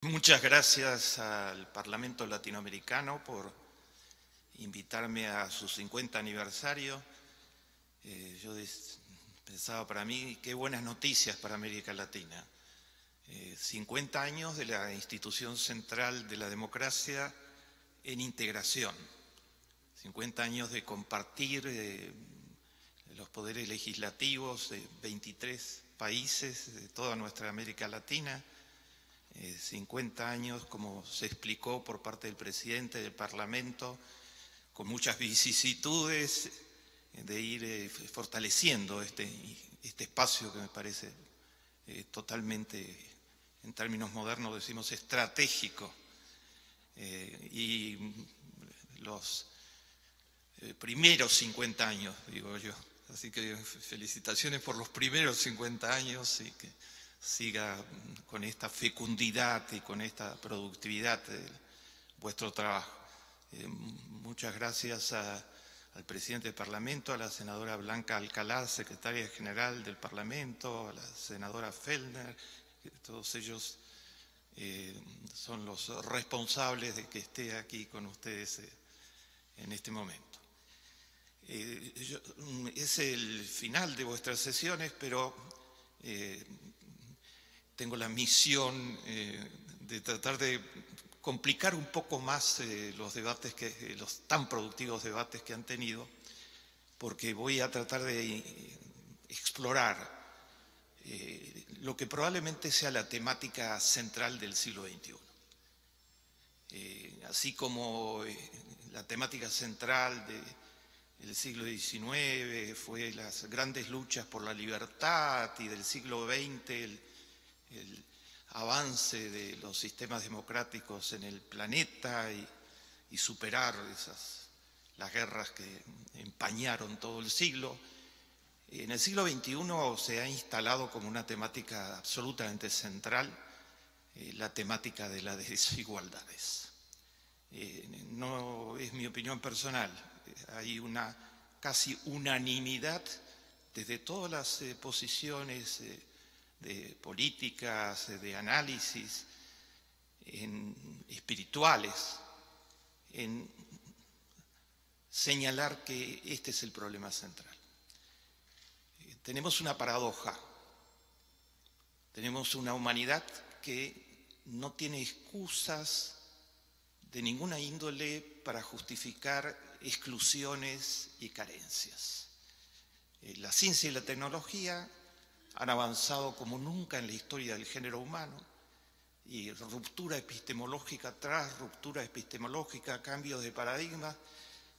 Muchas gracias al Parlamento Latinoamericano por invitarme a su 50 aniversario. Yo pensaba para mí, qué buenas noticias para América Latina. 50 años de la institución central de la democracia en integración. 50 años de compartir los poderes legislativos de 23 países de toda nuestra América Latina. 50 años, como se explicó por parte del presidente del Parlamento, con muchas vicisitudes, de ir fortaleciendo este espacio que me parece totalmente, en términos modernos decimos estratégico. Y los primeros 50 años, digo yo. Así que felicitaciones por los primeros 50 años y que siga con esta fecundidad y con esta productividad de vuestro trabajo. Muchas gracias al presidente del Parlamento, a la senadora Blanca Alcalá, secretaria general del Parlamento, a la senadora Fellner, todos ellos son los responsables de que esté aquí con ustedes en este momento. Es el final de vuestras sesiones, pero tengo la misión de tratar de complicar un poco más los debates, los tan productivos debates que han tenido, porque voy a tratar de explorar lo que probablemente sea la temática central del siglo XXI. Así como la temática central del siglo XIX fue las grandes luchas por la libertad, y del siglo XX el avance de los sistemas democráticos en el planeta y superar las guerras que empañaron todo el siglo. En el siglo XXI se ha instalado como una temática absolutamente central la temática de las desigualdades. No es mi opinión personal, hay una casi unanimidad desde todas las posiciones de políticas, de análisis, espirituales, en señalar que este es el problema central. Tenemos una paradoja, tenemos una humanidad que no tiene excusas de ninguna índole para justificar exclusiones y carencias. La ciencia y la tecnología han avanzado como nunca en la historia del género humano, y ruptura epistemológica tras ruptura epistemológica, cambios de paradigma,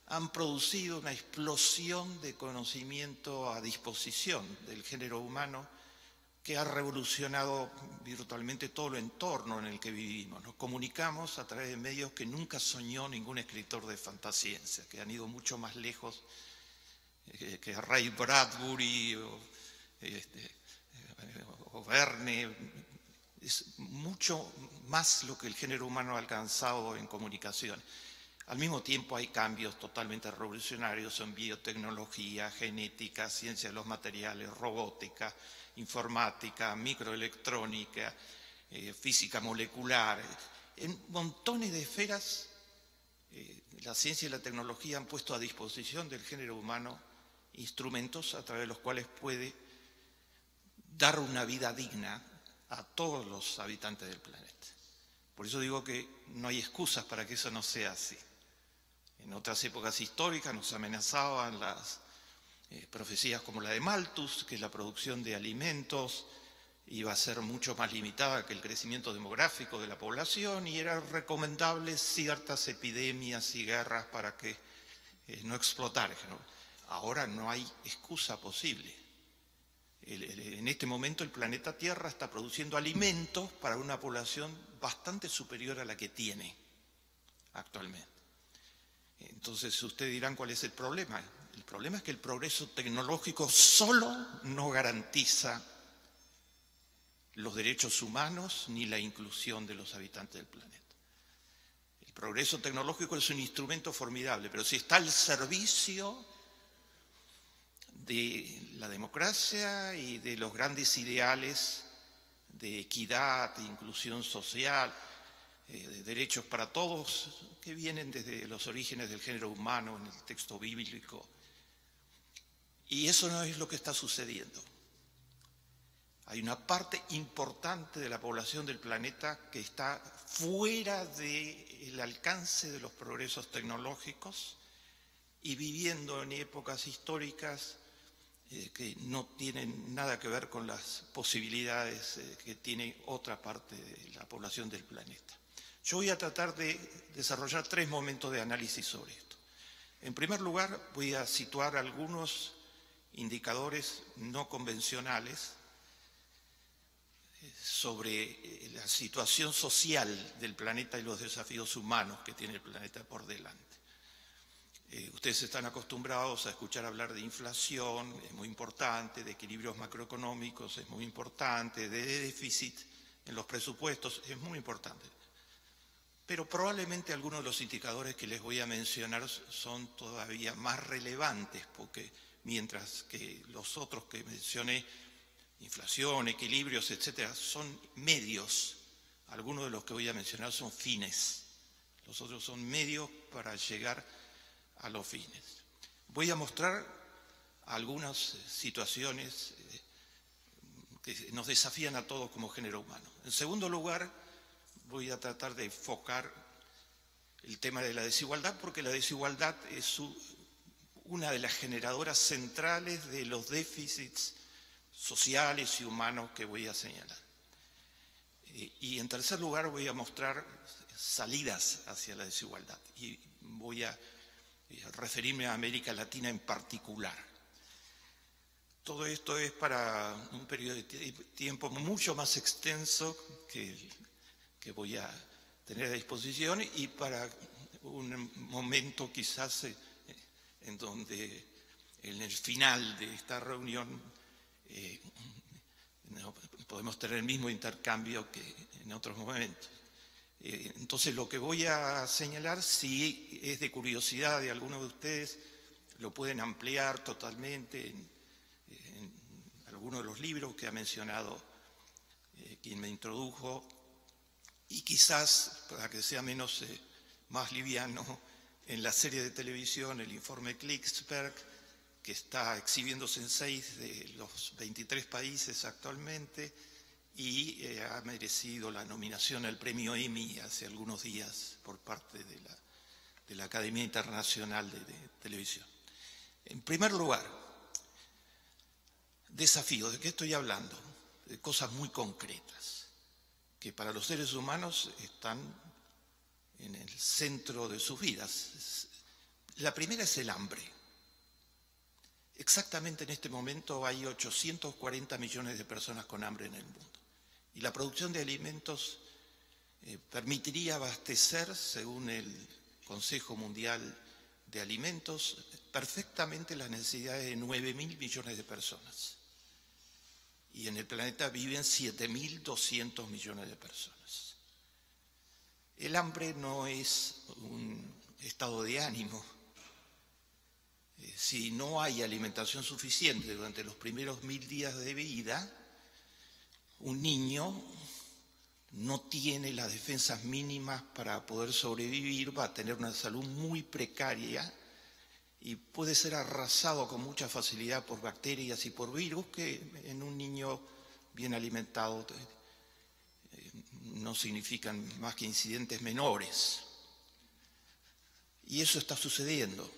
han producido una explosión de conocimiento a disposición del género humano que ha revolucionado virtualmente todo el entorno en el que vivimos. Nos comunicamos a través de medios que nunca soñó ningún escritor de fantasciencia, que han ido mucho más lejos que Ray Bradbury o Verne. Es mucho más lo que el género humano ha alcanzado en comunicación. Al mismo tiempo hay cambios totalmente revolucionarios en biotecnología, genética, ciencia de los materiales, robótica, informática, microelectrónica, física molecular. En montones de esferas la ciencia y la tecnología han puesto a disposición del género humano instrumentos a través de los cuales puede dar una vida digna a todos los habitantes del planeta. Por eso digo que no hay excusas para que eso no sea así. En otras épocas históricas nos amenazaban las profecías como la de Malthus, que la producción de alimentos iba a ser mucho más limitada que el crecimiento demográfico de la población, y eran recomendables ciertas epidemias y guerras para que no explotaran. Ahora no hay excusa posible. En este momento el planeta Tierra está produciendo alimentos para una población bastante superior a la que tiene actualmente. Entonces ustedes dirán, ¿cuál es el problema? El problema es que el progreso tecnológico solo no garantiza los derechos humanos ni la inclusión de los habitantes del planeta. El progreso tecnológico es un instrumento formidable, pero si está al servicio de la democracia y de los grandes ideales de equidad, de inclusión social, de derechos para todos, que vienen desde los orígenes del género humano en el texto bíblico. Y eso no es lo que está sucediendo. Hay una parte importante de la población del planeta que está fuera del alcance de los progresos tecnológicos y viviendo en épocas históricas que no tienen nada que ver con las posibilidades que tiene otra parte de la población del planeta. Yo voy a tratar de desarrollar 3 momentos de análisis sobre esto. En primer lugar, voy a situar algunos indicadores no convencionales sobre la situación social del planeta y los desafíos humanos que tiene el planeta por delante. Ustedes están acostumbrados a escuchar hablar de inflación, es muy importante, de equilibrios macroeconómicos, es muy importante, de déficit en los presupuestos, es muy importante. Pero probablemente algunos de los indicadores que les voy a mencionar son todavía más relevantes, porque mientras que los otros que mencioné, inflación, equilibrios, etcétera, son medios, algunos de los que voy a mencionar son fines, los otros son medios para llegar a los fines. Voy a mostrar algunas situaciones que nos desafían a todos como género humano. En segundo lugar, voy a tratar de enfocar el tema de la desigualdad, porque la desigualdad es una de las generadoras centrales de los déficits sociales y humanos que voy a señalar. Y en tercer lugar voy a mostrar salidas hacia la desigualdad y voy a referirme a América Latina en particular. Todo esto es para un periodo de tiempo mucho más extenso que voy a tener a disposición y para un momento quizás en donde en el final de esta reunión no, podemos tener el mismo intercambio que en otros momentos. Entonces lo que voy a señalar, si es de curiosidad de alguno de ustedes, lo pueden ampliar totalmente en algunos de los libros que ha mencionado quien me introdujo, y quizás, para que sea más liviano, en la serie de televisión, el informe Klicksberg, que está exhibiéndose en 6 de los 23 países actualmente, y ha merecido la nominación al premio Emmy hace algunos días por parte de la Academia Internacional de Televisión. En primer lugar, desafío, ¿de qué estoy hablando? De cosas muy concretas, que para los seres humanos están en el centro de sus vidas. La primera es el hambre. Exactamente en este momento hay 840 millones de personas con hambre en el mundo. Y la producción de alimentos permitiría abastecer, según el Consejo Mundial de Alimentos, perfectamente las necesidades de 9.000 millones de personas. Y en el planeta viven 7.200 millones de personas. El hambre no es un estado de ánimo. Si no hay alimentación suficiente durante los primeros 1000 días de vida, un niño no tiene las defensas mínimas para poder sobrevivir, va a tener una salud muy precaria y puede ser arrasado con mucha facilidad por bacterias y por virus que en un niño bien alimentado no significan más que incidentes menores. Y eso está sucediendo.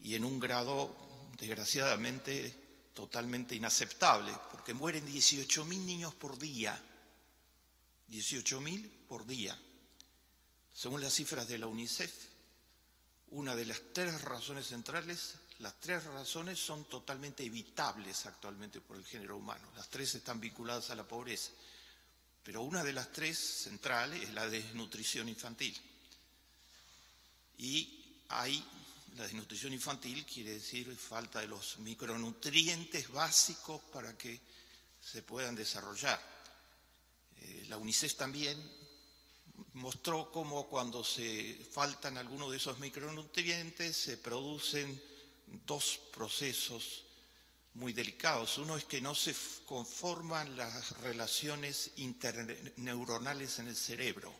Y en un grado, desgraciadamente, totalmente inaceptable, porque mueren 18.000 niños por día. 18.000 por día. Según las cifras de la UNICEF, una de las 3 razones centrales, las 3 razones son totalmente evitables actualmente por el género humano. Las 3 están vinculadas a la pobreza. Pero una de las 3 centrales es la desnutrición infantil. Y la desnutrición infantil quiere decir falta de los micronutrientes básicos para que se puedan desarrollar. La UNICEF también mostró cómo cuando se faltan algunos de esos micronutrientes se producen 2 procesos muy delicados. Uno es que no se conforman las relaciones interneuronales en el cerebro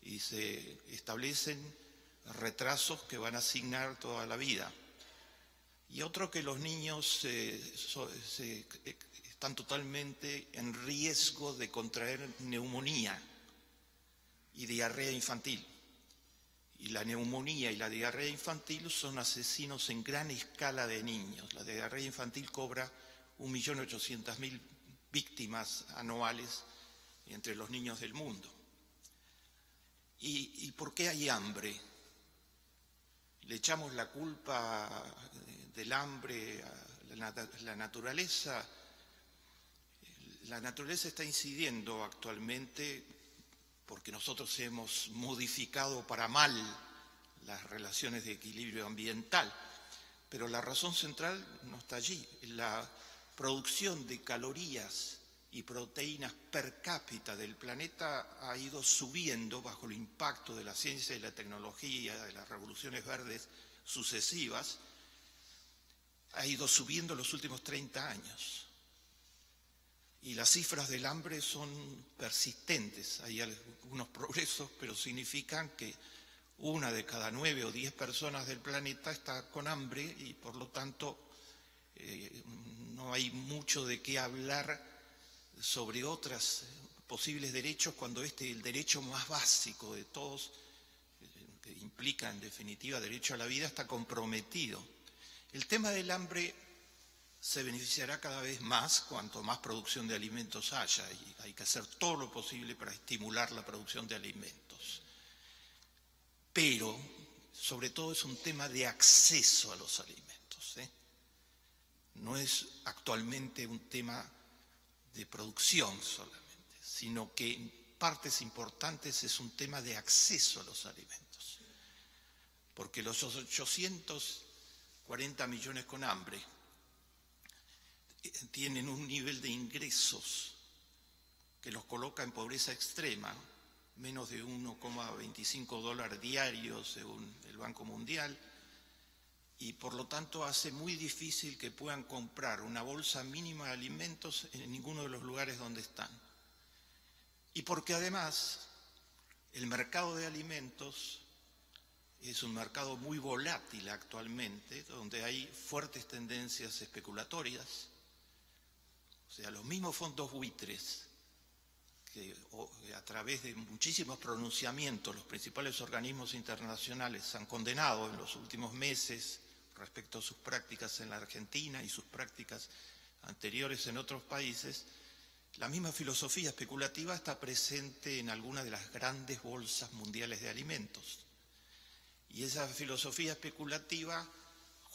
y se establecen retrasos que van a asignar toda la vida. Y otro que los niños están totalmente en riesgo de contraer neumonía y diarrea infantil. Y la neumonía y la diarrea infantil son asesinos en gran escala de niños. La diarrea infantil cobra 1.800.000 víctimas anuales entre los niños del mundo. ¿Y por qué hay hambre? Le echamos la culpa del hambre a la naturaleza. La naturaleza está incidiendo actualmente porque nosotros hemos modificado para mal las relaciones de equilibrio ambiental. Pero la razón central no está allí. La producción de calorías y proteínas per cápita del planeta ha ido subiendo bajo el impacto de la ciencia y la tecnología, de las revoluciones verdes sucesivas, ha ido subiendo en los últimos 30 años. Y las cifras del hambre son persistentes. Hay algunos progresos, pero significan que 1 de cada 9 o 10 personas del planeta está con hambre y por lo tanto no hay mucho de qué hablar sobre otros posibles derechos cuando el derecho más básico de todos, que implica en definitiva derecho a la vida, está comprometido. El tema del hambre se beneficiará cada vez más cuanto más producción de alimentos haya y hay que hacer todo lo posible para estimular la producción de alimentos. Pero, sobre todo, es un tema de acceso a los alimentos, ¿eh? No es actualmente un tema de producción solamente, sino que en partes importantes es un tema de acceso a los alimentos. Porque los 840 millones con hambre tienen un nivel de ingresos que los coloca en pobreza extrema, menos de 1,25 dólares diarios según el Banco Mundial, y por lo tanto hace muy difícil que puedan comprar una bolsa mínima de alimentos en ninguno de los lugares donde están. Y porque además el mercado de alimentos es un mercado muy volátil actualmente, donde hay fuertes tendencias especulatorias. O sea, los mismos fondos buitres que a través de muchísimos pronunciamientos los principales organismos internacionales han condenado en los últimos meses respecto a sus prácticas en la Argentina y sus prácticas anteriores en otros países, la misma filosofía especulativa está presente en algunas de las grandes bolsas mundiales de alimentos. Y esa filosofía especulativa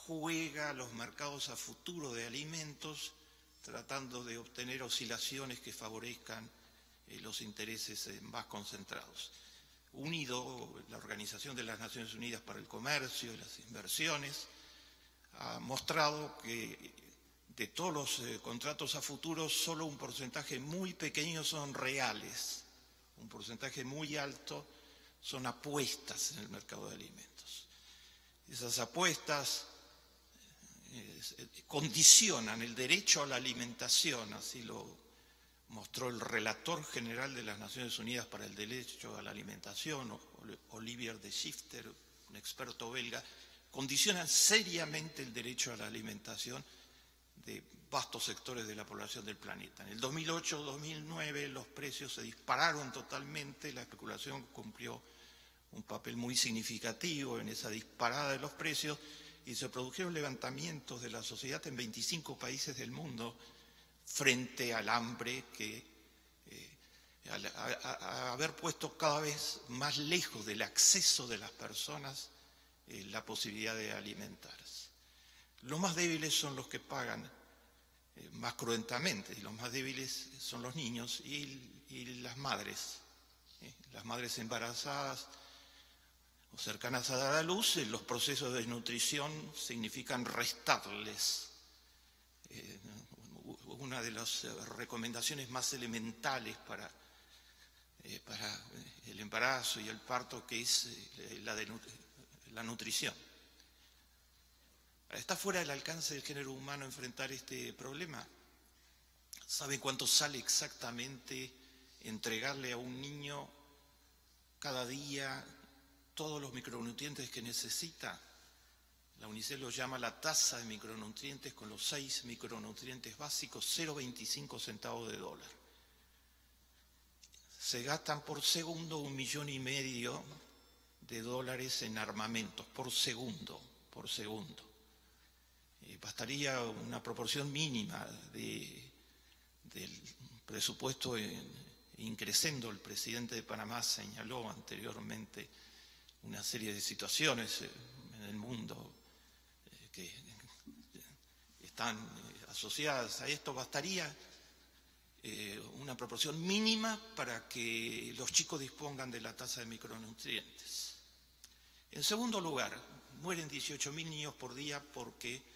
juega a los mercados a futuro de alimentos tratando de obtener oscilaciones que favorezcan los intereses más concentrados. Unido, la Organización de las Naciones Unidas para el Comercio y las Inversiones ha mostrado que de todos los contratos a futuro solo un porcentaje muy pequeño son reales, un porcentaje muy alto son apuestas en el mercado de alimentos. Esas apuestas condicionan el derecho a la alimentación, así lo mostró el relator general de las Naciones Unidas para el Derecho a la Alimentación, Olivier de Schifter, un experto belga, condicionan seriamente el derecho a la alimentación de vastos sectores de la población del planeta. En el 2008-2009 los precios se dispararon totalmente, la especulación cumplió un papel muy significativo en esa disparada de los precios y se produjeron levantamientos de la sociedad en 25 países del mundo frente al hambre que a haber puesto cada vez más lejos del acceso de las personas la posibilidad de alimentarse. Los más débiles son los que pagan más cruentamente, y los más débiles son los niños y las madres embarazadas o cercanas a dar a luz. Los procesos de desnutrición significan restarles una de las recomendaciones más elementales para el embarazo y el parto, que es la nutrición. ¿Está fuera del alcance del género humano enfrentar este problema? ¿Saben cuánto sale exactamente entregarle a un niño cada día todos los micronutrientes que necesita? La UNICEF lo llama la tasa de micronutrientes, con los 6 micronutrientes básicos, 0,25 centavos de dólar. Se gastan por segundo 1,5 millones de dólares en armamentos, por segundo. Bastaría una proporción mínima del presupuesto increciendo. El presidente de Panamá señaló anteriormente una serie de situaciones en el mundo que están asociadas a esto. Bastaría una proporción mínima para que los chicos dispongan de la tasa de micronutrientes. En segundo lugar, mueren 18.000 niños por día porque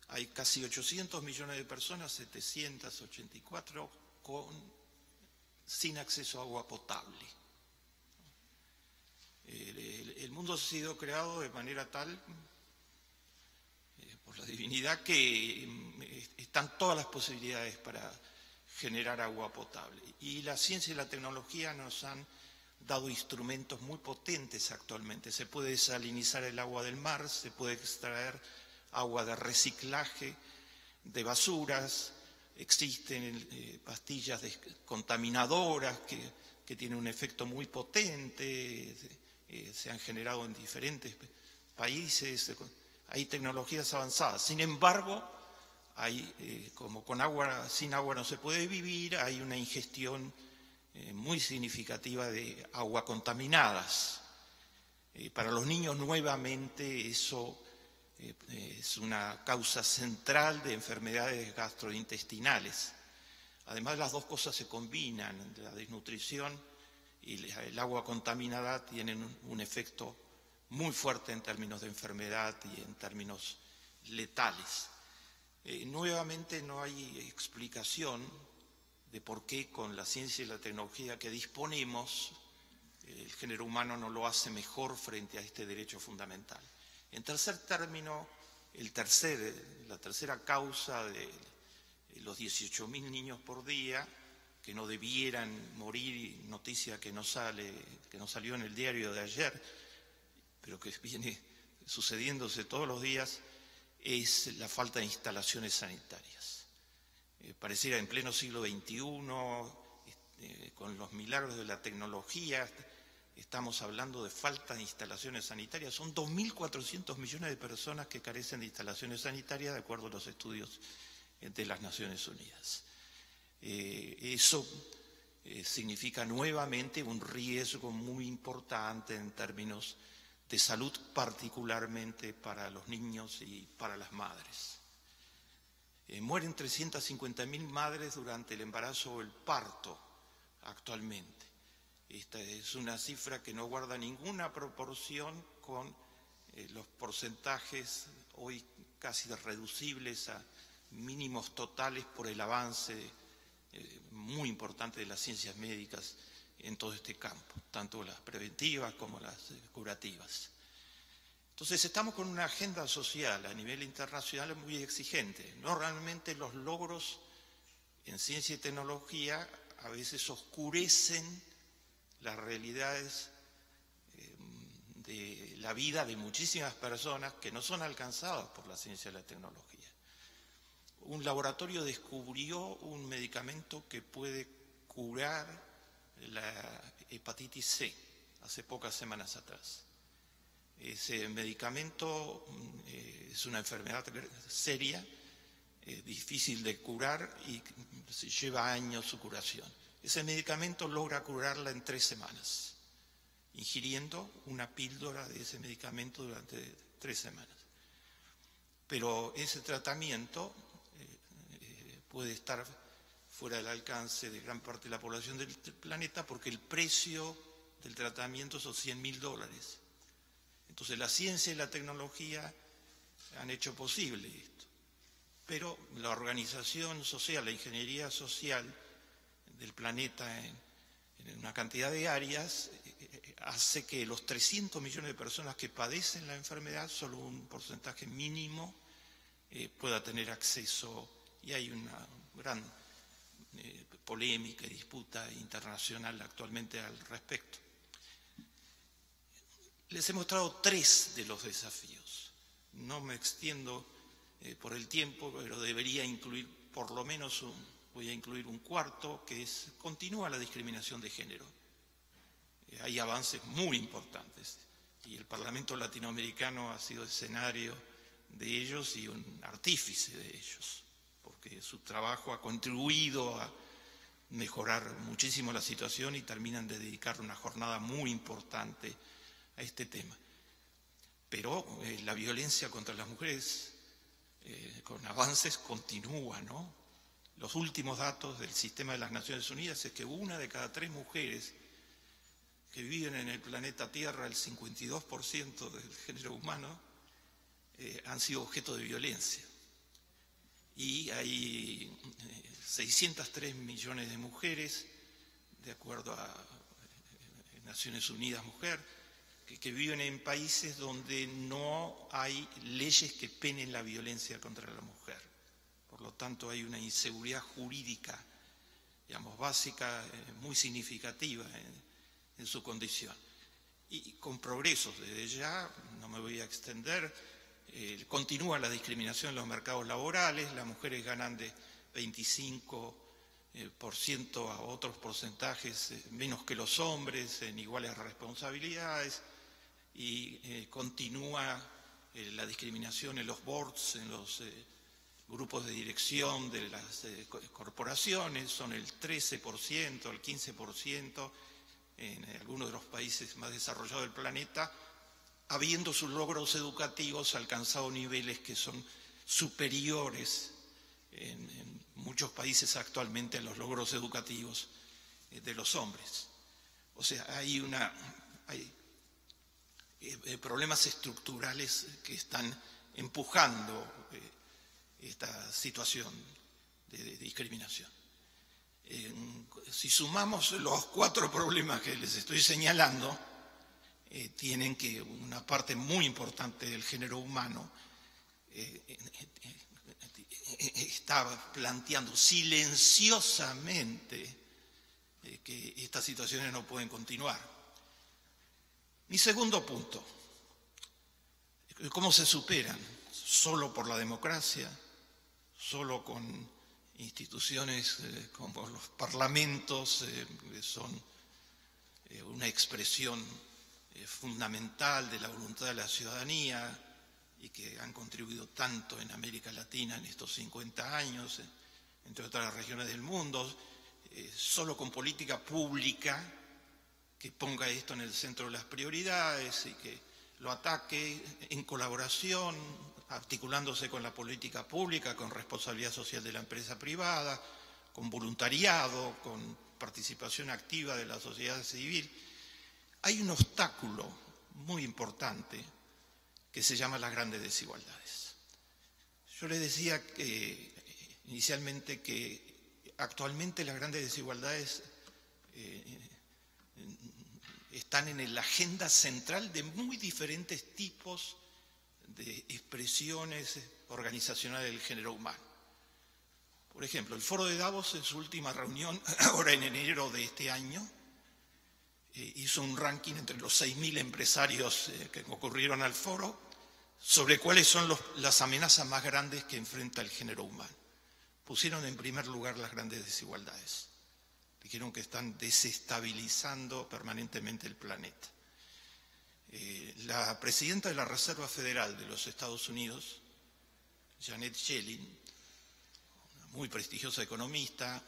hay casi 800 millones de personas, 784, sin acceso a agua potable. El mundo ha sido creado de manera tal, por la divinidad, que están todas las posibilidades para generar agua potable. Y la ciencia y la tecnología nos han dado instrumentos muy potentes actualmente. Se puede desalinizar el agua del mar, se puede extraer agua de reciclaje de basuras, existen pastillas contaminadoras que tienen un efecto muy potente, se han generado en diferentes países, hay tecnologías avanzadas. Sin embargo, como sin agua no se puede vivir, hay una ingestión muy significativa de agua contaminadas. Para los niños, nuevamente, eso es una causa central de enfermedades gastrointestinales. Además, las dos cosas se combinan. La desnutrición y el agua contaminada tienen un efecto muy fuerte en términos de enfermedad y en términos letales. Nuevamente, no hay explicación de por qué con la ciencia y la tecnología que disponemos, el género humano no lo hace mejor frente a este derecho fundamental. En tercer término, la tercera causa de los 18.000 niños por día que no debieran morir, noticia que no salió en el diario de ayer, pero que viene sucediéndose todos los días, es la falta de instalaciones sanitarias. Pareciera en pleno siglo XXI, con los milagros de la tecnología, estamos hablando de falta de instalaciones sanitarias. Son 2.400 millones de personas que carecen de instalaciones sanitarias, de acuerdo a los estudios de las Naciones Unidas. Eso significa nuevamente un riesgo muy importante en términos de salud, particularmente para los niños y para las madres. Mueren 350.000 madres durante el embarazo o el parto actualmente. Esta es una cifra que no guarda ninguna proporción con los porcentajes hoy casi reducibles a mínimos totales por el avance muy importante de las ciencias médicas en todo este campo, tanto las preventivas como las curativas. Entonces estamos con una agenda social a nivel internacional muy exigente. Normalmente los logros en ciencia y tecnología a veces oscurecen las realidades de la vida de muchísimas personas que no son alcanzadas por la ciencia y la tecnología. Un laboratorio descubrió un medicamento que puede curar la hepatitis C hace pocas semanas atrás. Ese medicamento es una enfermedad seria, difícil de curar y lleva años su curación. Ese medicamento logra curarla en 3 semanas, ingiriendo una píldora de ese medicamento durante 3 semanas. Pero ese tratamiento puede estar fuera del alcance de gran parte de la población del planeta porque el precio del tratamiento son $100.000. Entonces la ciencia y la tecnología han hecho posible esto. Pero la organización social, la ingeniería social del planeta en una cantidad de áreas hace que los 300 millones de personas que padecen la enfermedad, solo un porcentaje mínimo pueda tener acceso, y hay una gran polémica y disputa internacional actualmente al respecto. Les he mostrado 3 de los desafíos. No me extiendo por el tiempo, pero debería incluir por lo menos voy a incluir un cuarto, que es: continúa la discriminación de género. Hay avances muy importantes y el Parlamento latinoamericano ha sido escenario de ellos y un artífice de ellos, porque su trabajo ha contribuido a mejorar muchísimo la situación y terminan de dedicar una jornada muy importante a este tema. Pero la violencia contra las mujeres con avances continúa, ¿no? Los últimos datos del sistema de las Naciones Unidas es que 1 de cada 3 mujeres que viven en el planeta Tierra, el 52% del género humano, han sido objeto de violencia. Y hay 603 millones de mujeres, de acuerdo a Naciones Unidas Mujer, que viven en países donde no hay leyes que penen la violencia contra la mujer. Por lo tanto, hay una inseguridad jurídica, digamos, básica, muy significativa en su condición. Y con progresos desde ya, no me voy a extender, continúa la discriminación en los mercados laborales, las mujeres ganan de 25% a otros porcentajes menos que los hombres en iguales responsabilidades, y continúa la discriminación en los boards, en los grupos de dirección de las corporaciones, son el 13%, el 15% en algunos de los países más desarrollados del planeta, habiendo sus logros educativos alcanzado niveles que son superiores en muchos países actualmente a los logros educativos de los hombres. O sea, hay problemas estructurales que están empujando esta situación de discriminación. Si sumamos los 4 problemas que les estoy señalando, tienen que una parte muy importante del género humano está planteando silenciosamente que estas situaciones no pueden continuar. Mi segundo punto: ¿cómo se superan? ¿Solo por la democracia? ¿Solo con instituciones como los parlamentos, que son una expresión fundamental de la voluntad de la ciudadanía y que han contribuido tanto en América Latina en estos 50 años, entre otras regiones del mundo? Solo con política pública que ponga esto en el centro de las prioridades y que lo ataque en colaboración, articulándose con la política pública, con responsabilidad social de la empresa privada, con voluntariado, con participación activa de la sociedad civil. Hay un obstáculo muy importante que se llama las grandes desigualdades. Yo les decía que inicialmente que actualmente las grandes desigualdades están en la agenda central de muy diferentes tipos de expresiones organizacionales del género humano. Por ejemplo, el Foro de Davos en su última reunión, ahora en enero de este año, hizo un ranking entre los 6.000 empresarios que concurrieron al foro sobre cuáles son las amenazas más grandes que enfrenta el género humano. Pusieron en primer lugar las grandes desigualdades. Dijeron que están desestabilizando permanentemente el planeta. La presidenta de la Reserva Federal de los Estados Unidos, Janet Yellen, una muy prestigiosa economista,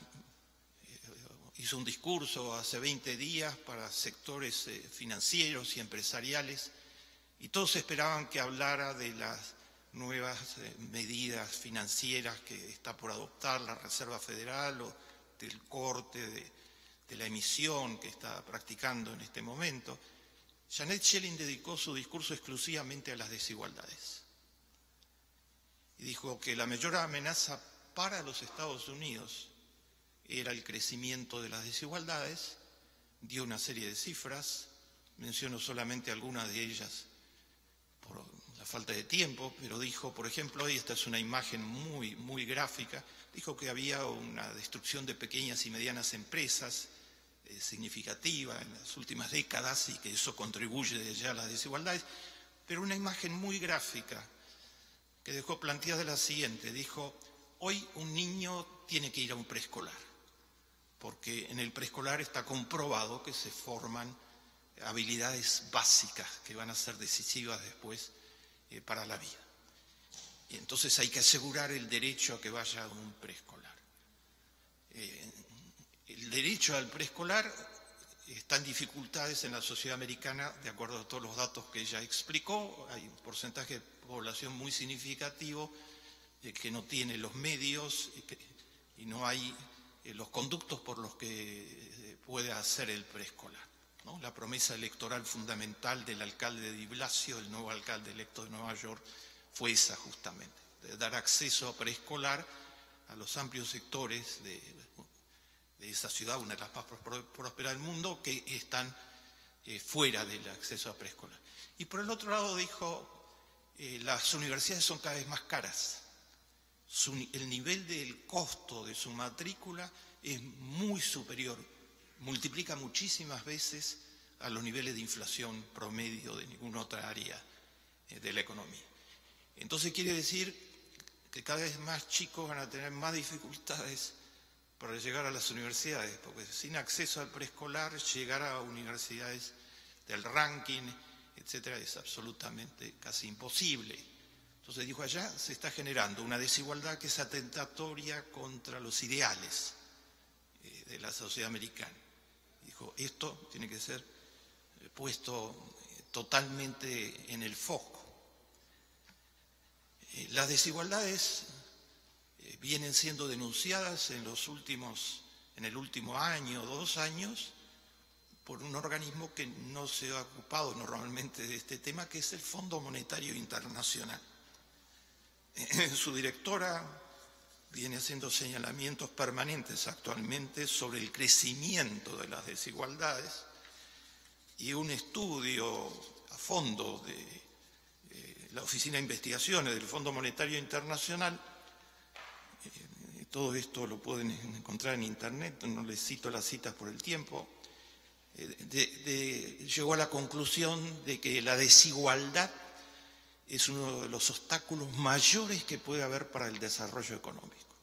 hizo un discurso hace 20 días para sectores financieros y empresariales, y todos esperaban que hablara de las nuevas medidas financieras que está por adoptar la Reserva Federal o del corte de la emisión que está practicando en este momento. Janet Yellen dedicó su discurso exclusivamente a las desigualdades y dijo que la mayor amenaza para los Estados Unidos era el crecimiento de las desigualdades, dio una serie de cifras, menciono solamente algunas de ellas por la falta de tiempo, pero dijo, por ejemplo, y esta es una imagen muy gráfica, dijo que había una destrucción de pequeñas y medianas empresas significativa en las últimas décadas y que eso contribuye ya a las desigualdades, pero una imagen muy gráfica que dejó planteada la siguiente, dijo, hoy un niño tiene que ir a un preescolar, porque en el preescolar está comprobado que se forman habilidades básicas que van a ser decisivas después para la vida. Y entonces hay que asegurar el derecho a que vaya a un preescolar. El derecho al preescolar está en dificultades en la sociedad americana, de acuerdo a todos los datos que ella explicó. Hay un porcentaje de población muy significativo que no tiene los medios y no hay los conductos por los que puede hacer el preescolar, ¿no? La promesa electoral fundamental del alcalde de Blasio, el nuevo alcalde electo de Nueva York, fue esa justamente, de dar acceso a preescolar a los amplios sectores de esa ciudad, una de las más prósperas del mundo, que están fuera del acceso a preescolar. Y por el otro lado dijo, las universidades son cada vez más caras. El nivel del costo de su matrícula es muy superior, multiplica muchísimas veces a los niveles de inflación promedio de ninguna otra área de la economía. Entonces quiere decir que cada vez más chicos van a tener más dificultades para llegar a las universidades, porque sin acceso al preescolar, llegar a universidades del ranking, etcétera, es absolutamente casi imposible. Entonces dijo, allá se está generando una desigualdad que es atentatoria contra los ideales de la sociedad americana. Dijo, esto tiene que ser puesto totalmente en el foco. Las desigualdades vienen siendo denunciadas en el último año o 2 años por un organismo que no se ha ocupado normalmente de este tema, que es el Fondo Monetario Internacional. Su directora viene haciendo señalamientos permanentes actualmente sobre el crecimiento de las desigualdades y un estudio a fondo de la Oficina de Investigaciones del Fondo Monetario Internacional. Todo esto lo pueden encontrar en internet, no les cito las citas por el tiempo. Llegó a la conclusión de que la desigualdad es uno de los obstáculos mayores que puede haber para el desarrollo económico.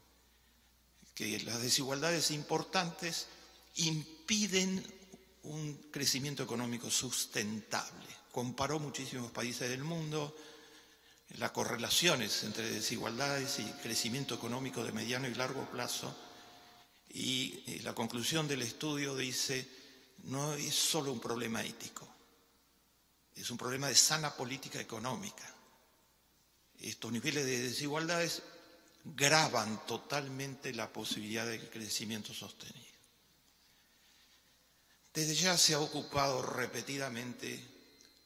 Que las desigualdades importantes impiden un crecimiento económico sustentable. Comparó muchísimos países del mundo, las correlaciones entre desigualdades y crecimiento económico de mediano y largo plazo, y la conclusión del estudio dice, no es solo un problema ético, es un problema de sana política económica. Estos niveles de desigualdades gravan totalmente la posibilidad de crecimiento sostenido. Desde ya se ha ocupado repetidamente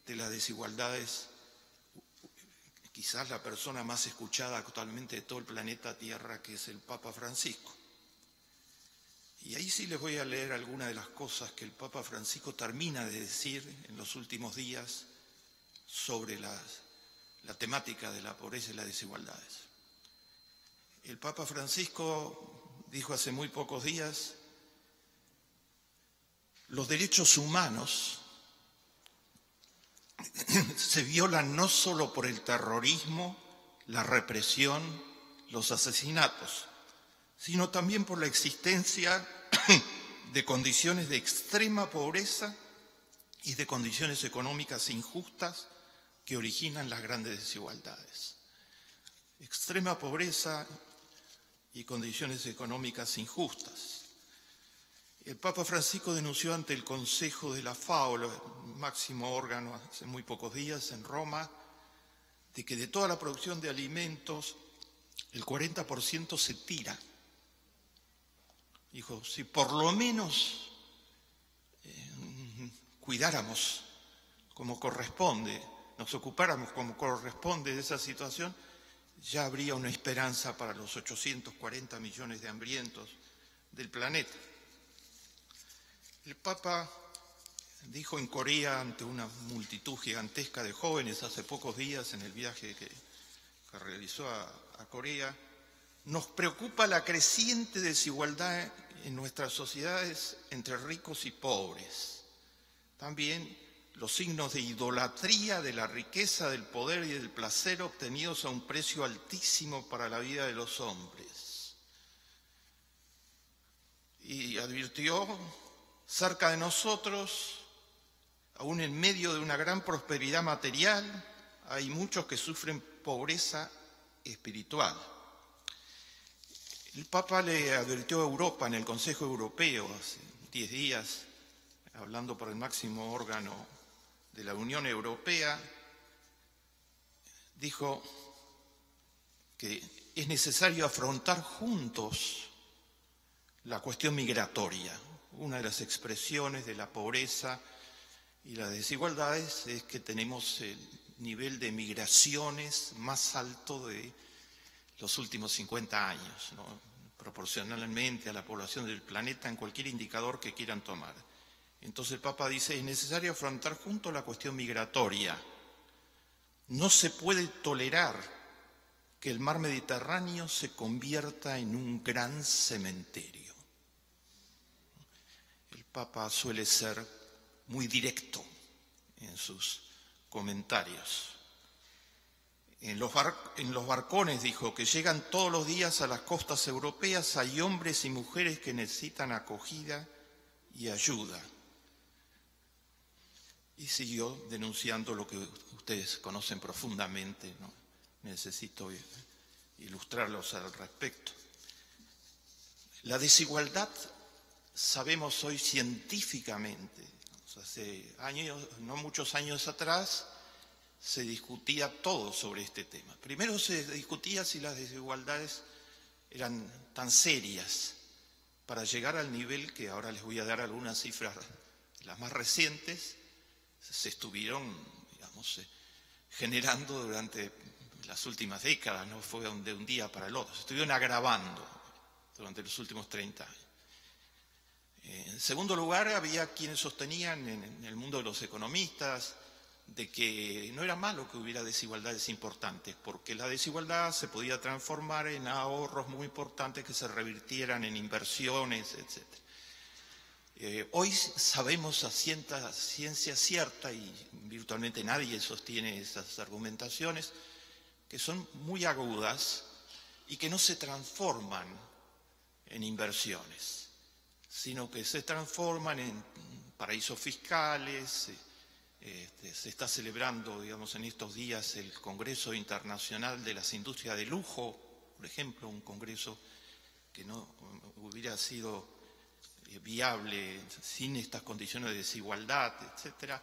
de las desigualdades, quizás la persona más escuchada actualmente de todo el planeta Tierra, que es el Papa Francisco. Y ahí sí les voy a leer algunas de las cosas que el Papa Francisco termina de decir en los últimos días sobre la temática de la pobreza y las desigualdades. El Papa Francisco dijo hace muy pocos días, los derechos humanos se violan no solo por el terrorismo, la represión, los asesinatos, sino también por la existencia de condiciones de extrema pobreza y de condiciones económicas injustas que originan las grandes desigualdades. Extrema pobreza y condiciones económicas injustas. El Papa Francisco denunció ante el Consejo de la FAO, el máximo órgano, hace muy pocos días en Roma, de que de toda la producción de alimentos, el 40% se tira. Dijo, si por lo menos cuidáramos como corresponde, nos ocupáramos como corresponde de esa situación, ya habría una esperanza para los 840 millones de hambrientos del planeta. El Papa dijo en Corea ante una multitud gigantesca de jóvenes hace pocos días en el viaje que realizó a Corea: nos preocupa la creciente desigualdad en nuestras sociedades entre ricos y pobres. También los signos de idolatría de la riqueza, del poder y del placer obtenidos a un precio altísimo para la vida de los hombres. Y advirtió: cerca de nosotros, aún en medio de una gran prosperidad material, hay muchos que sufren pobreza espiritual. El Papa le advirtió a Europa en el Consejo Europeo hace 10 días, hablando por el máximo órgano de la Unión Europea, dijo que es necesario afrontar juntos la cuestión migratoria. Una de las expresiones de la pobreza y las desigualdades es que tenemos el nivel de migraciones más alto de los últimos 50 años, ¿no? Proporcionalmente a la población del planeta en cualquier indicador que quieran tomar. Entonces el Papa dice: es necesario afrontar juntos la cuestión migratoria. No se puede tolerar que el mar Mediterráneo se convierta en un gran cementerio. El Papa suele ser muy directo en sus comentarios. En los barcones, dijo, que llegan todos los días a las costas europeas, hay hombres y mujeres que necesitan acogida y ayuda. Y siguió denunciando lo que ustedes conocen profundamente, no necesito ilustrarlos al respecto. La desigualdad, sabemos hoy científicamente, hace años, no muchos años atrás, se discutía todo sobre este tema. Primero se discutía si las desigualdades eran tan serias para llegar al nivel que ahora les voy a dar algunas cifras, las más recientes, se estuvieron, digamos, generando durante las últimas décadas, no fue de un día para el otro, se estuvieron agravando durante los últimos 30 años. En segundo lugar, había quienes sostenían en el mundo de los economistas de que no era malo que hubiera desigualdades importantes, porque la desigualdad se podía transformar en ahorros muy importantes que se revirtieran en inversiones, etc. Hoy sabemos a ciencia cierta, y virtualmente nadie sostiene esas argumentaciones, que son muy agudas y que no se transforman en inversiones, sino que se transforman en paraísos fiscales. Se está celebrando, digamos, en estos días el Congreso Internacional de las Industrias de Lujo, por ejemplo, un congreso que no hubiera sido viable sin estas condiciones de desigualdad, etc.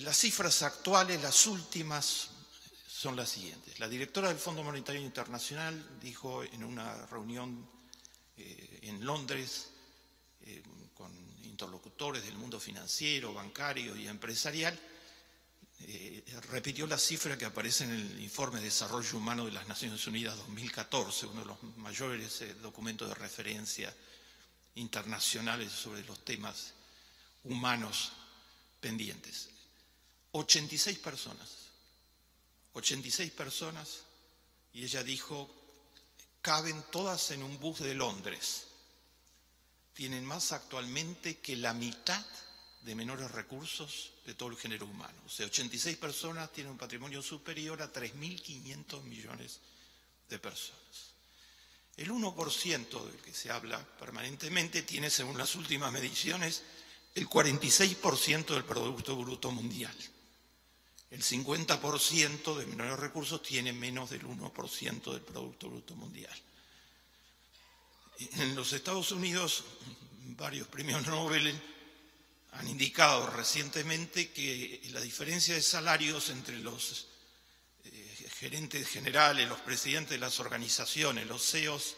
Las cifras actuales, las últimas, son las siguientes. La directora del Fondo Monetario Internacional dijo en una reunión en Londres con interlocutores del mundo financiero, bancario y empresarial, repitió la cifra que aparece en el Informe de Desarrollo Humano de las Naciones Unidas 2014, uno de los mayores documentos de referencia internacionales sobre los temas humanos pendientes. 86 personas, y ella dijo, caben todas en un bus de Londres. Tienen más actualmente que la mitad de menores recursos de todo el género humano. O sea, 86 personas tienen un patrimonio superior a 3.500 millones de personas. El 1% del que se habla permanentemente tiene, según las últimas mediciones, el 46% del Producto Bruto Mundial. El 50% de menores recursos tiene menos del 1% del Producto Bruto Mundial. En los Estados Unidos, varios premios Nobel han indicado recientemente que la diferencia de salarios entre los gerentes generales, los presidentes de las organizaciones, los CEOs,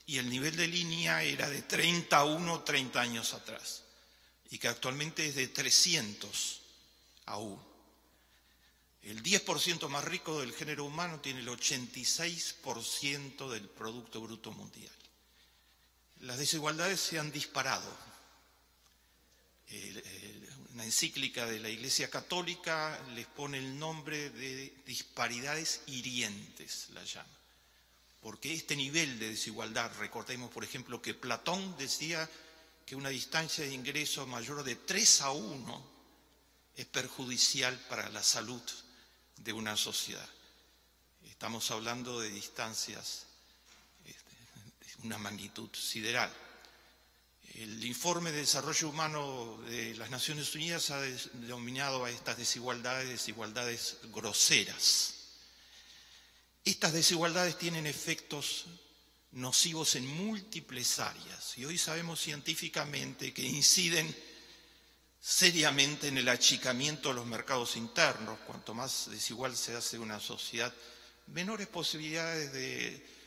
y el nivel de línea era de 31 30 años atrás, y que actualmente es de 300 aún. El 10% más rico del género humano tiene el 86% del Producto Bruto Mundial. Las desigualdades se han disparado. encíclica de la Iglesia Católica les pone el nombre de disparidades hirientes, la llama. Porque este nivel de desigualdad, recordemos por ejemplo que Platón decía que una distancia de ingreso mayor de 3-1 es perjudicial para la salud de una sociedad. Estamos hablando de distancias de una magnitud sideral. El informe de desarrollo humano de las Naciones Unidas ha denominado a estas desigualdades groseras. Estas desigualdades tienen efectos nocivos en múltiples áreas y hoy sabemos científicamente que inciden seriamente en el achicamiento de los mercados internos. Cuanto más desigual se hace una sociedad, menores posibilidades de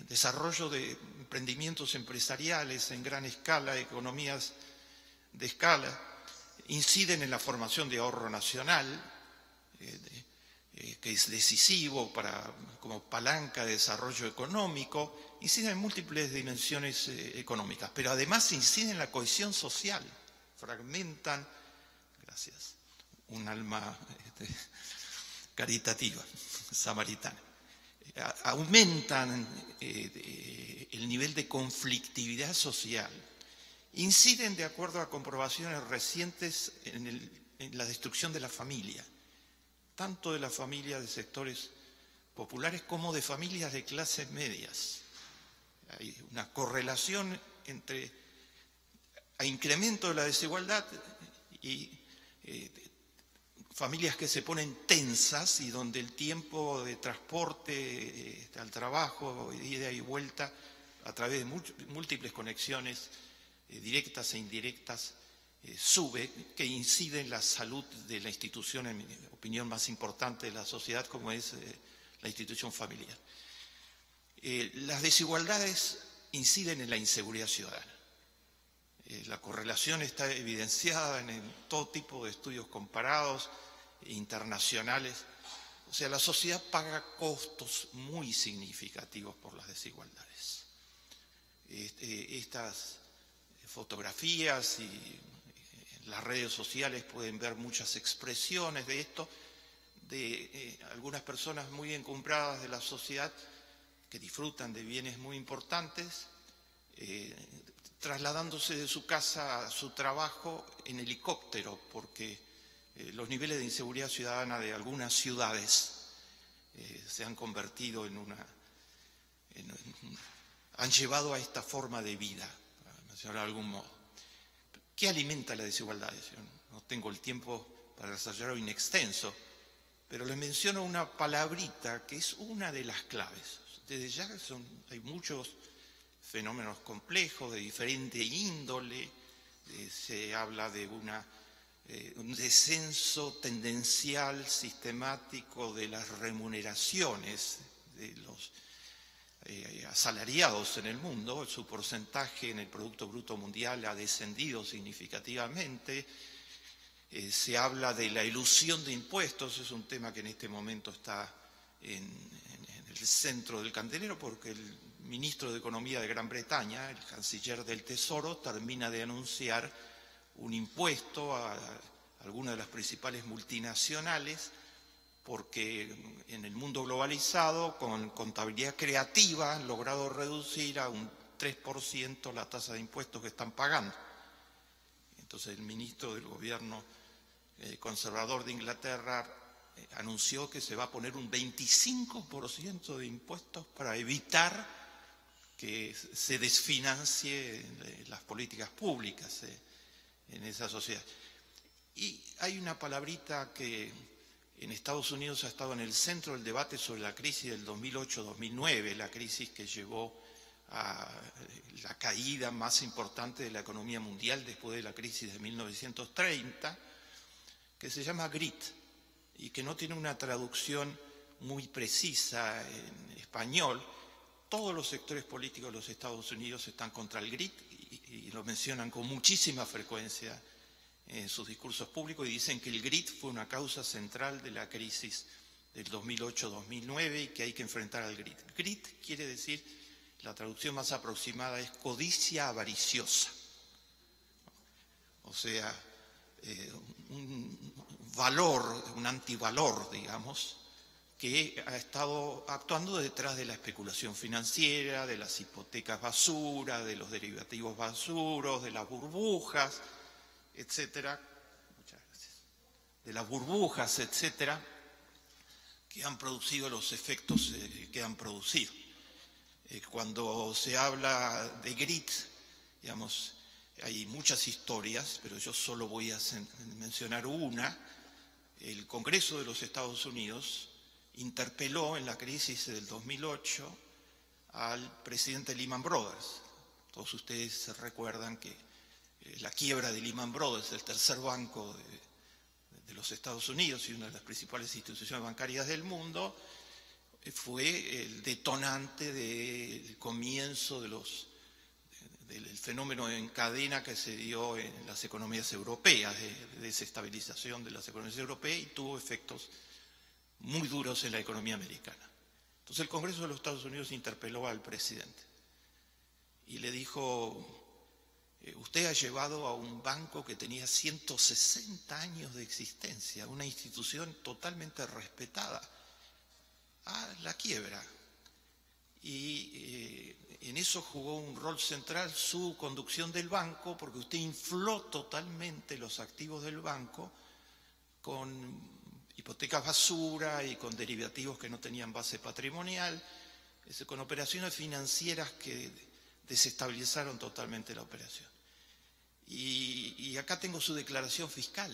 desarrollo de emprendimientos empresariales en gran escala, economías de escala, inciden en la formación de ahorro nacional, que es decisivo como palanca de desarrollo económico, inciden en múltiples dimensiones económicas, pero además inciden en la cohesión social, fragmentan, gracias, un alma caritativa, samaritana. Aumentan el nivel de conflictividad social, inciden, de acuerdo a comprobaciones recientes, en la destrucción de la familia, tanto de la familia de sectores populares como de familias de clases medias. Hay una correlación entre incremento de la desigualdad y familias que se ponen tensas y donde el tiempo de transporte al trabajo, ida y vuelta, a través de múltiples conexiones directas e indirectas, sube, que incide en la salud de la institución, en mi opinión, más importante de la sociedad, como es la institución familiar. Las desigualdades inciden en la inseguridad ciudadana. La correlación está evidenciada en todo tipo de estudios comparados, internacionales. O sea, la sociedad paga costos muy significativos por las desigualdades. Estas fotografías y las redes sociales pueden ver muchas expresiones de esto, de algunas personas muy encumbradas de la sociedad que disfrutan de bienes muy importantes, trasladándose de su casa a su trabajo en helicóptero, porque los niveles de inseguridad ciudadana de algunas ciudades se han convertido han llevado a esta forma de vida, para mencionar de algún modo. ¿Qué alimenta la desigualdad? Yo no tengo el tiempo para desarrollarlo in extenso, pero les menciono una palabrita que es una de las claves. Desde ya hay muchos fenómenos complejos de diferente índole, se habla de un descenso tendencial sistemático de las remuneraciones de los asalariados en el mundo. Su porcentaje en el Producto Bruto Mundial ha descendido significativamente. Se habla de la elusión de impuestos, es un tema que en este momento está en el centro del candelero, porque el ministro de Economía de Gran Bretaña, el canciller del Tesoro, termina de anunciar un impuesto a algunas de las principales multinacionales, porque en el mundo globalizado, con contabilidad creativa, han logrado reducir a un 3% la tasa de impuestos que están pagando. Entonces el ministro del gobierno conservador de Inglaterra anunció que se va a poner un 25% de impuestos para evitar que se desfinancie las políticas públicas en esa sociedad. Y hay una palabrita que en Estados Unidos ha estado en el centro del debate sobre la crisis del 2008-2009, la crisis que llevó a la caída más importante de la economía mundial después de la crisis de 1930, que se llama grit y que no tiene una traducción muy precisa en español. Todos los sectores políticos de los Estados Unidos están contra el grit y lo mencionan con muchísima frecuencia en sus discursos públicos y dicen que el grit fue una causa central de la crisis del 2008-2009 y que hay que enfrentar al grit. Grit quiere decir, la traducción más aproximada es codicia avariciosa. O sea, un valor, un antivalor, digamos, que ha estado actuando detrás de la especulación financiera, de las hipotecas basura, de los derivativos basuros, de las burbujas, etcétera. Muchas gracias. De las burbujas, etcétera, que han producido los efectos que han producido. Cuando se habla de GRIT, digamos, hay muchas historias, pero yo solo voy a mencionar una. El Congreso de los Estados Unidos interpeló en la crisis del 2008 al presidente Lehman Brothers. Todos ustedes se recuerdan que la quiebra de Lehman Brothers, el tercer banco de los Estados Unidos y una de las principales instituciones bancarias del mundo, fue el detonante del comienzo del fenómeno en cadena que se dio en las economías europeas, de desestabilización de las economías europeas, y tuvo efectos muy duros en la economía americana. Entonces el Congreso de los Estados Unidos interpeló al presidente y le dijo: usted ha llevado a un banco que tenía 160 años de existencia, una institución totalmente respetada, a la quiebra. Y en eso jugó un rol central su conducción del banco, porque usted infló totalmente los activos del banco con hipotecas basura y con derivativos que no tenían base patrimonial, con operaciones financieras que desestabilizaron totalmente la operación. Y acá tengo su declaración fiscal.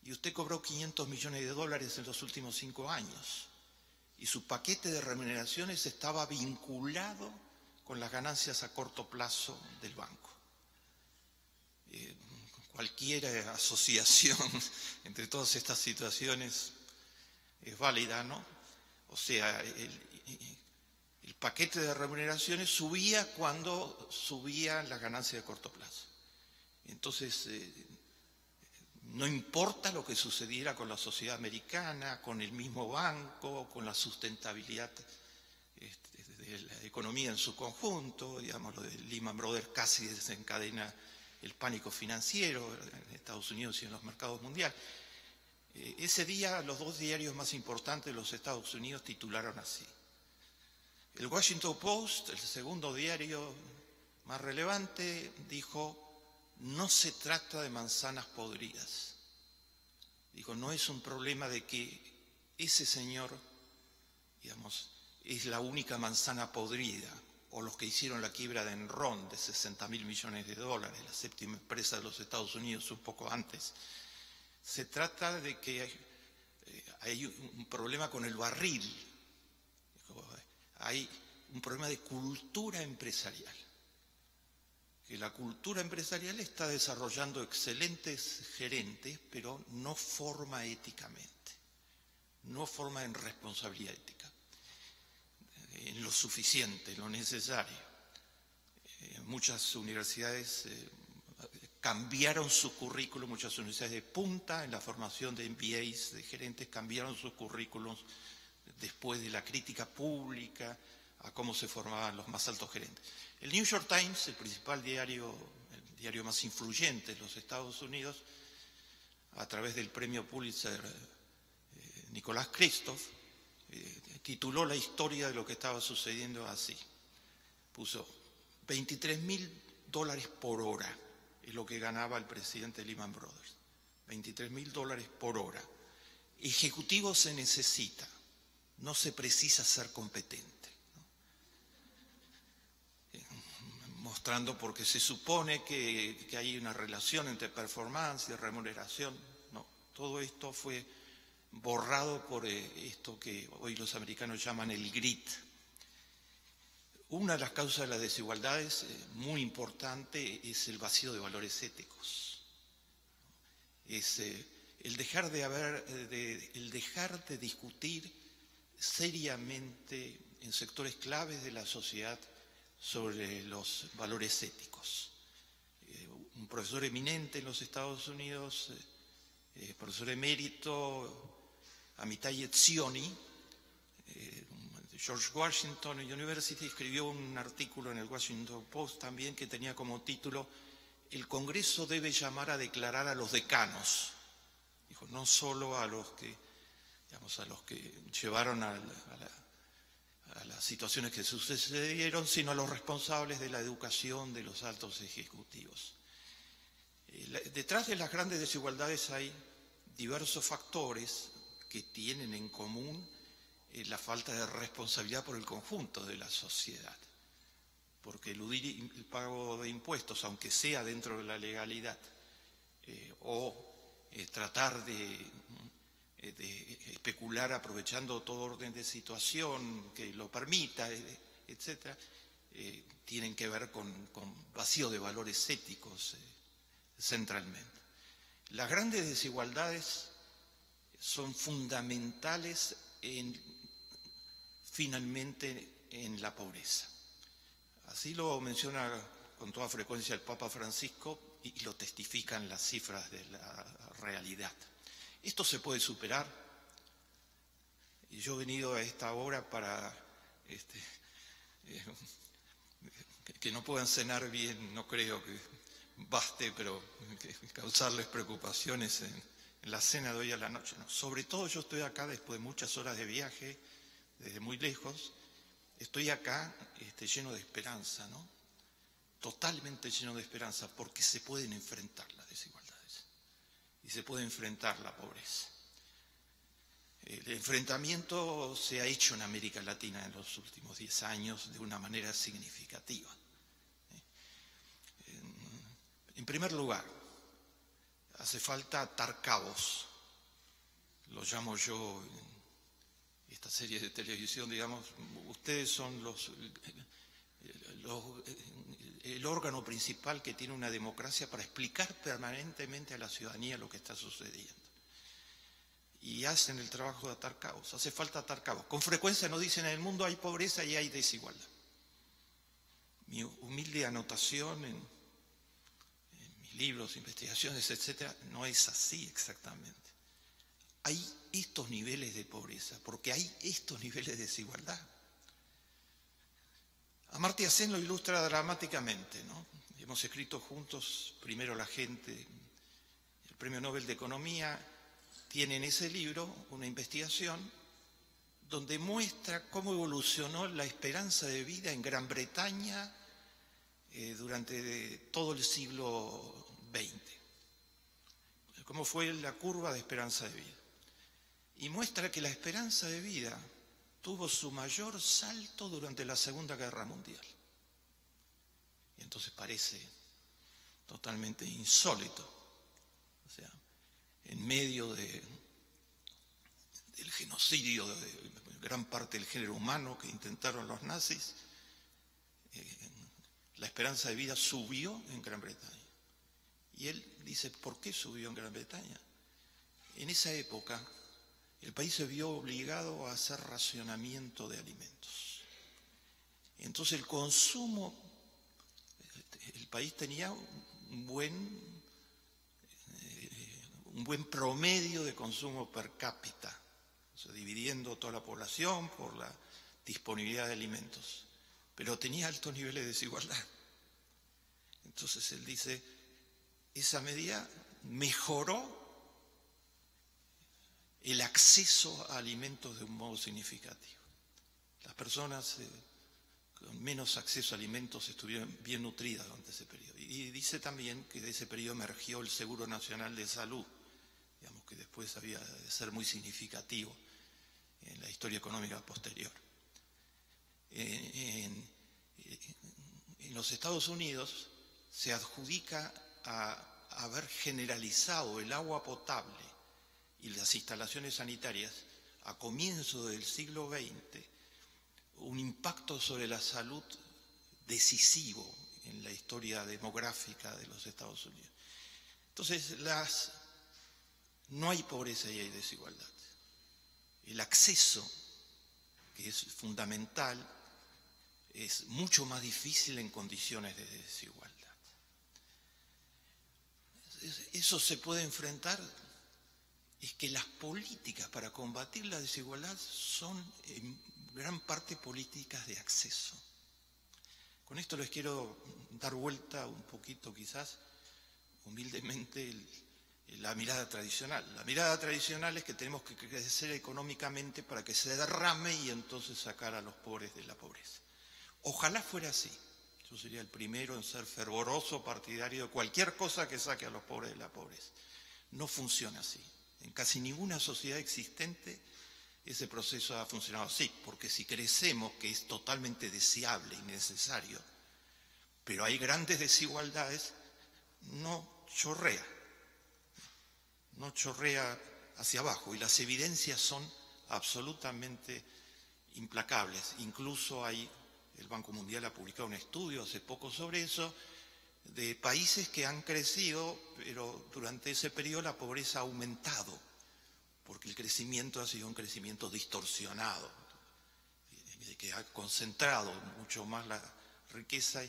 Y usted cobró $500 millones en los últimos 5 años. Y su paquete de remuneraciones estaba vinculado con las ganancias a corto plazo del banco. Cualquier asociación entre todas estas situaciones es válida, ¿no? O sea, el paquete de remuneraciones subía cuando subían las ganancias de corto plazo. Entonces, no importa lo que sucediera con la sociedad americana, con el mismo banco, con la sustentabilidad de la economía en su conjunto, digamos, lo de Lehman Brothers casi desencadena el pánico financiero en Estados Unidos y en los mercados mundiales. Ese día los 2 diarios más importantes de los Estados Unidos titularon así. El Washington Post, el segundo diario más relevante, dijo: no se trata de manzanas podridas. Digo, no es un problema de que ese señor, digamos, es la única manzana podrida, o los que hicieron la quiebra de Enron de $60.000 millones, la séptima empresa de los Estados Unidos un poco antes. Se trata de que hay un problema con el barril, hay un problema de cultura empresarial. Que la cultura empresarial está desarrollando excelentes gerentes, pero no forma éticamente, no forma en responsabilidad ética, en lo suficiente, en lo necesario. Muchas universidades cambiaron su currículum, muchas universidades de punta en la formación de MBAs de gerentes cambiaron sus currículums después de la crítica pública a cómo se formaban los más altos gerentes. El New York Times, el principal diario, el diario más influyente de los Estados Unidos, a través del premio Pulitzer Nicolás Kristof, tituló la historia de lo que estaba sucediendo así. Puso $23.000 por hora, es lo que ganaba el presidente Lehman Brothers. $23.000 por hora. Ejecutivo se necesita, no se precisa ser competente. Mostrando porque se supone que hay una relación entre performance y remuneración. No, todo esto fue borrado por esto que hoy los americanos llaman el GRIT. Una de las causas de las desigualdades muy importante es el vacío de valores éticos. Es el dejar de discutir seriamente en sectores claves de la sociedad sobre los valores éticos. Un profesor eminente en los Estados Unidos, profesor emérito, Amitai Etzioni, George Washington University, escribió un artículo en el Washington Post también que tenía como título el Congreso debe llamar a declarar a los decanos, dijo, no solo a los que, digamos, a los que llevaron a las situaciones que sucedieron, sino a los responsables de la educación de los altos ejecutivos. Detrás de las grandes desigualdades hay diversos factores que tienen en común la falta de responsabilidad por el conjunto de la sociedad. Porque eludir el pago de impuestos, aunque sea dentro de la legalidad, o tratar de especular aprovechando todo orden de situación que lo permita, etc., tienen que ver con vacío de valores éticos centralmente. Las grandes desigualdades son fundamentales finalmente en la pobreza. Así lo menciona con toda frecuencia el Papa Francisco y lo testifican las cifras de la realidad. Esto se puede superar. Y yo he venido a esta hora para que no puedan cenar bien, no creo que baste, pero causarles preocupaciones en la cena de hoy a la noche. No. Sobre todo yo estoy acá después de muchas horas de viaje, desde muy lejos. Estoy acá lleno de esperanza, ¿no? Totalmente lleno de esperanza, porque se pueden enfrentar las desigualdades y se puede enfrentar la pobreza. El enfrentamiento se ha hecho en América Latina en los últimos 10 años de una manera significativa. En primer lugar, hace falta atar cabos, lo llamo yo en esta serie de televisión, digamos, ustedes son el órgano principal que tiene una democracia para explicar permanentemente a la ciudadanía lo que está sucediendo. Y hacen el trabajo de atar cabos, hace falta atar cabos. Con frecuencia nos dicen en el mundo hay pobreza y hay desigualdad. Mi humilde anotación en mis libros, investigaciones, etcétera, no es así exactamente. Hay estos niveles de pobreza, porque hay estos niveles de desigualdad. Amartya Sen lo ilustra dramáticamente, ¿no? Hemos escrito juntos, Primero la gente, el Premio Nobel de Economía, tiene en ese libro una investigación donde muestra cómo evolucionó la esperanza de vida en Gran Bretaña durante todo el siglo XX. Cómo fue la curva de esperanza de vida. Y muestra que la esperanza de vida tuvo su mayor salto durante la Segunda Guerra Mundial. Y entonces parece totalmente insólito. O sea, en medio del genocidio de gran parte del género humano que intentaron los nazis, la esperanza de vida subió en Gran Bretaña. Y él dice, ¿por qué subió en Gran Bretaña? En esa época, el país se vio obligado a hacer racionamiento de alimentos. Entonces el consumo, el país tenía un buen promedio de consumo per cápita, o sea, dividiendo toda la población por la disponibilidad de alimentos, pero tenía altos niveles de desigualdad. Entonces él dice, esa medida mejoró el acceso a alimentos de un modo significativo. Las personas con menos acceso a alimentos estuvieron bien nutridas durante ese periodo. Y dice también que de ese periodo emergió el Seguro Nacional de Salud, digamos que después había de ser muy significativo en la historia económica posterior. En los Estados Unidos se adjudica a haber generalizado el agua potable y las instalaciones sanitarias a comienzo del siglo XX un impacto sobre la salud decisivo en la historia demográfica de los Estados Unidos. Entonces, no hay pobreza y hay desigualdad. El acceso, que es fundamental, es mucho más difícil en condiciones de desigualdad. Eso se puede enfrentar, es que las políticas para combatir la desigualdad son en gran parte políticas de acceso. Con esto les quiero dar vuelta un poquito quizás humildemente la mirada tradicional. La mirada tradicional es que tenemos que crecer económicamente para que se derrame y entonces sacar a los pobres de la pobreza. Ojalá fuera así. Yo sería el primero en ser fervoroso partidario de cualquier cosa que saque a los pobres de la pobreza. No funciona así. En casi ninguna sociedad existente ese proceso ha funcionado así, porque si crecemos, que es totalmente deseable y necesario, pero hay grandes desigualdades, no chorrea hacia abajo, y las evidencias son absolutamente implacables. Incluso el Banco Mundial ha publicado un estudio hace poco sobre eso, de países que han crecido, pero durante ese periodo la pobreza ha aumentado, porque el crecimiento ha sido un crecimiento distorsionado, que ha concentrado mucho más la riqueza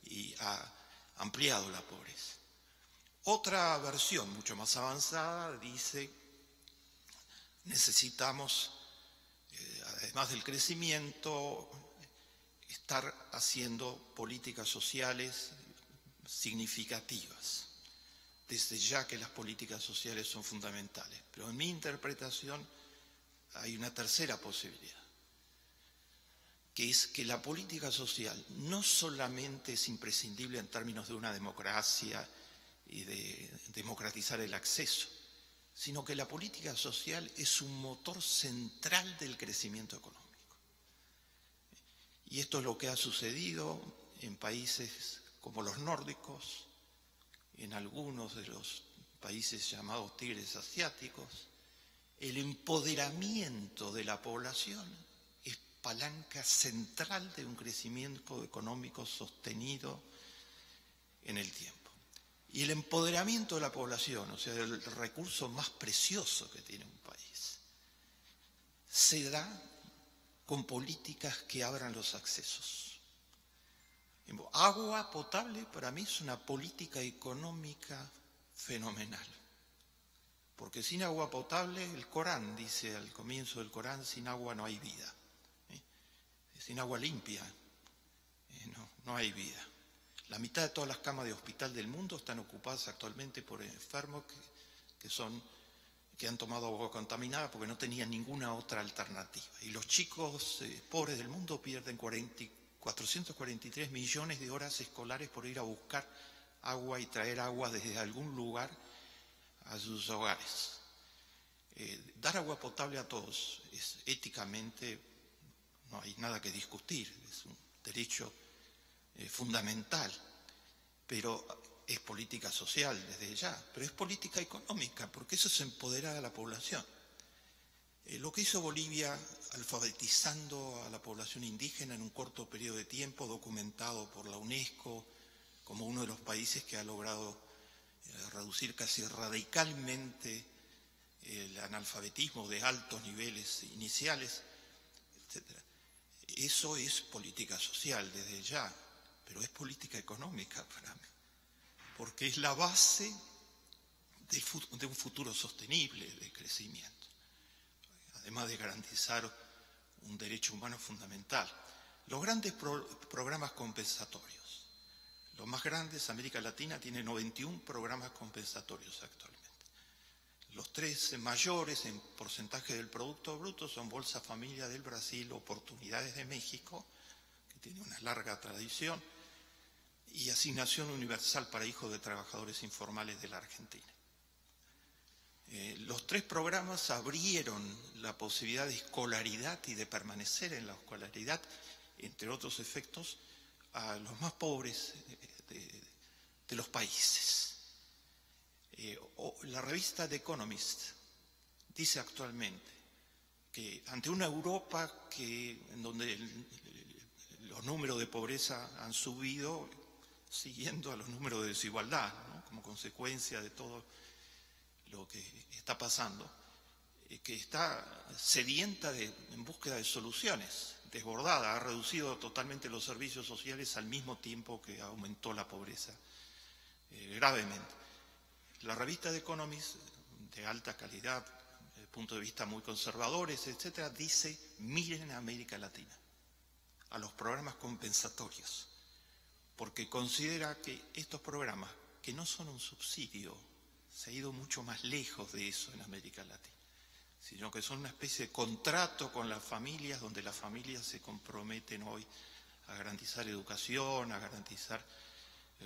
y ha ampliado la pobreza. Otra versión mucho más avanzada dice, necesitamos, además del crecimiento, estar haciendo políticas sociales significativas, desde ya que las políticas sociales son fundamentales. Pero en mi interpretación hay una tercera posibilidad, que es que la política social no solamente es imprescindible en términos de una democracia y de democratizar el acceso, sino que la política social es un motor central del crecimiento económico. Y esto es lo que ha sucedido en países como los nórdicos, en algunos de los países llamados tigres asiáticos. El empoderamiento de la población es palanca central de un crecimiento económico sostenido en el tiempo. Y el empoderamiento de la población, o sea, el recurso más precioso que tiene un país, se da con políticas que abran los accesos. Agua potable para mí es una política económica fenomenal, porque sin agua potable, el Corán dice al comienzo del Corán, sin agua no hay vida, sin agua limpia no hay vida. La mitad de todas las camas de hospital del mundo están ocupadas actualmente por enfermos que han tomado agua contaminada porque no tenían ninguna otra alternativa. Y los chicos pobres del mundo pierden 443 millones de horas escolares por ir a buscar agua y traer agua desde algún lugar a sus hogares. Dar agua potable a todos es éticamente, no hay nada que discutir, es un derecho fundamental, pero es política social desde ya, pero es política económica, porque eso es empoderar a la población. Lo que hizo Bolivia alfabetizando a la población indígena en un corto periodo de tiempo, documentado por la UNESCO como uno de los países que ha logrado reducir casi radicalmente el analfabetismo de altos niveles iniciales, etc. Eso es política social desde ya, pero es política económica para mí, porque es la base de un futuro sostenible de crecimiento, además de garantizar un derecho humano fundamental. Los grandes programas compensatorios, los más grandes, América Latina tiene 91 programas compensatorios actualmente. Los tres mayores en porcentaje del Producto Bruto son Bolsa Familia del Brasil, Oportunidades de México, que tiene una larga tradición, y Asignación Universal para Hijos de Trabajadores Informales de la Argentina. Los tres programas abrieron la posibilidad de escolaridad y de permanecer en la escolaridad, entre otros efectos, a los más pobres de los países. La revista The Economist dice actualmente que ante una Europa en donde los números de pobreza han subido siguiendo a los números de desigualdad, ¿no?, como consecuencia de todo lo que está pasando, que está sedienta en búsqueda de soluciones, desbordada, ha reducido totalmente los servicios sociales al mismo tiempo que aumentó la pobreza gravemente. La revista The Economist, de alta calidad, desde el punto de vista muy conservadores, etcétera, dice: miren a América Latina, a los programas compensatorios, porque considera que estos programas que no son un subsidio, se ha ido mucho más lejos de eso en América Latina, sino que son una especie de contrato con las familias, donde las familias se comprometen hoy a garantizar educación, a garantizar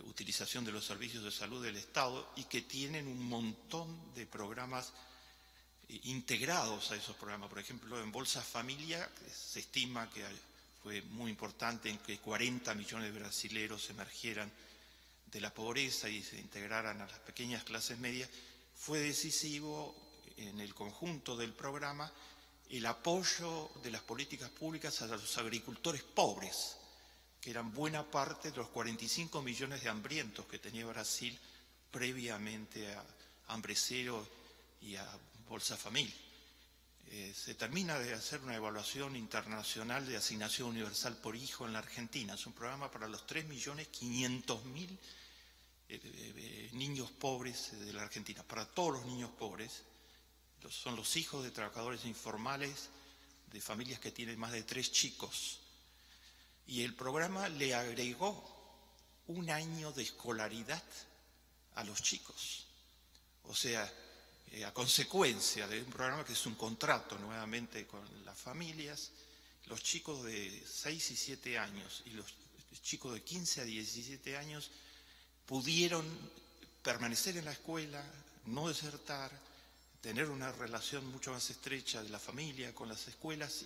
utilización de los servicios de salud del Estado, y que tienen un montón de programas integrados a esos programas. Por ejemplo, en Bolsa Familia se estima que fue muy importante en que 40 millones de brasileros emergieran de la pobreza y se integraran a las pequeñas clases medias. Fue decisivo en el conjunto del programa el apoyo de las políticas públicas a los agricultores pobres, que eran buena parte de los 45 millones de hambrientos que tenía Brasil previamente a Hambre Cero y a Bolsa Familia. Se termina de hacer una evaluación internacional de asignación universal por hijo en la Argentina. Es un programa para los 3.500.000 niños pobres de la Argentina, para todos los niños pobres. Son los hijos de trabajadores informales, de familias que tienen más de 3 chicos. Y el programa le agregó un año de escolaridad a los chicos. O sea, a consecuencia de un programa que es un contrato nuevamente con las familias, los chicos de 6 y 7 años y los chicos de 15 a 17 años pudieron permanecer en la escuela, no desertar, tener una relación mucho más estrecha de la familia con las escuelas,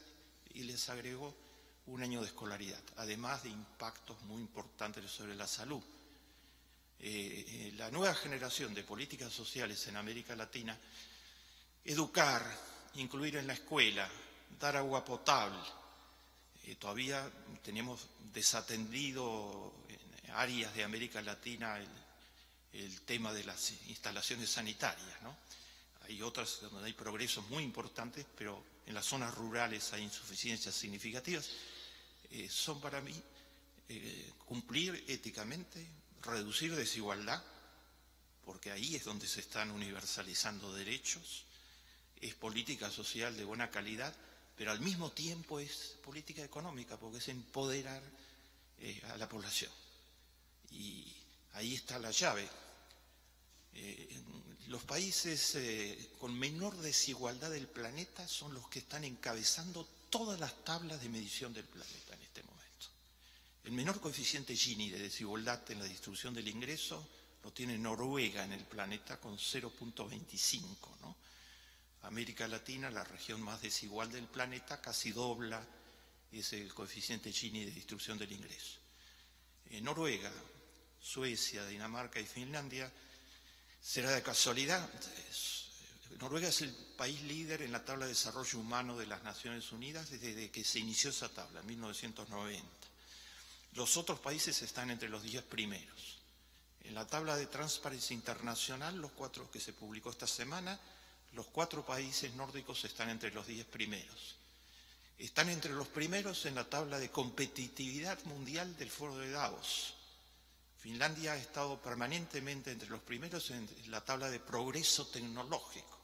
y les agregó un año de escolaridad, además de impactos muy importantes sobre la salud. La nueva generación de políticas sociales en América Latina, educar, incluir en la escuela, dar agua potable. Todavía tenemos desatendido en áreas de América Latina el tema de las instalaciones sanitarias, ¿no? Hay otras donde hay progresos muy importantes, pero en las zonas rurales hay insuficiencias significativas. Son para mí cumplir éticamente, reducir desigualdad, porque ahí es donde se están universalizando derechos, es política social de buena calidad, pero al mismo tiempo es política económica, porque es empoderar a la población. Y ahí está la llave. Los países con menor desigualdad del planeta son los que están encabezando todas las tablas de medición del planeta en este momento. El menor coeficiente Gini de desigualdad en la distribución del ingreso lo tiene Noruega en el planeta con 0.25, ¿no? América Latina, la región más desigual del planeta, casi dobla ese coeficiente Gini de distribución del ingreso. Noruega, Suecia, Dinamarca y Finlandia, será de casualidad, Noruega es el país líder en la tabla de desarrollo humano de las Naciones Unidas desde que se inició esa tabla, en 1990. Los otros países están entre los 10 primeros. En la tabla de Transparency Internacional, los 4 que se publicó esta semana, los 4 países nórdicos están entre los 10 primeros. Están entre los primeros en la tabla de competitividad mundial del Foro de Davos. Finlandia ha estado permanentemente entre los primeros en la tabla de progreso tecnológico.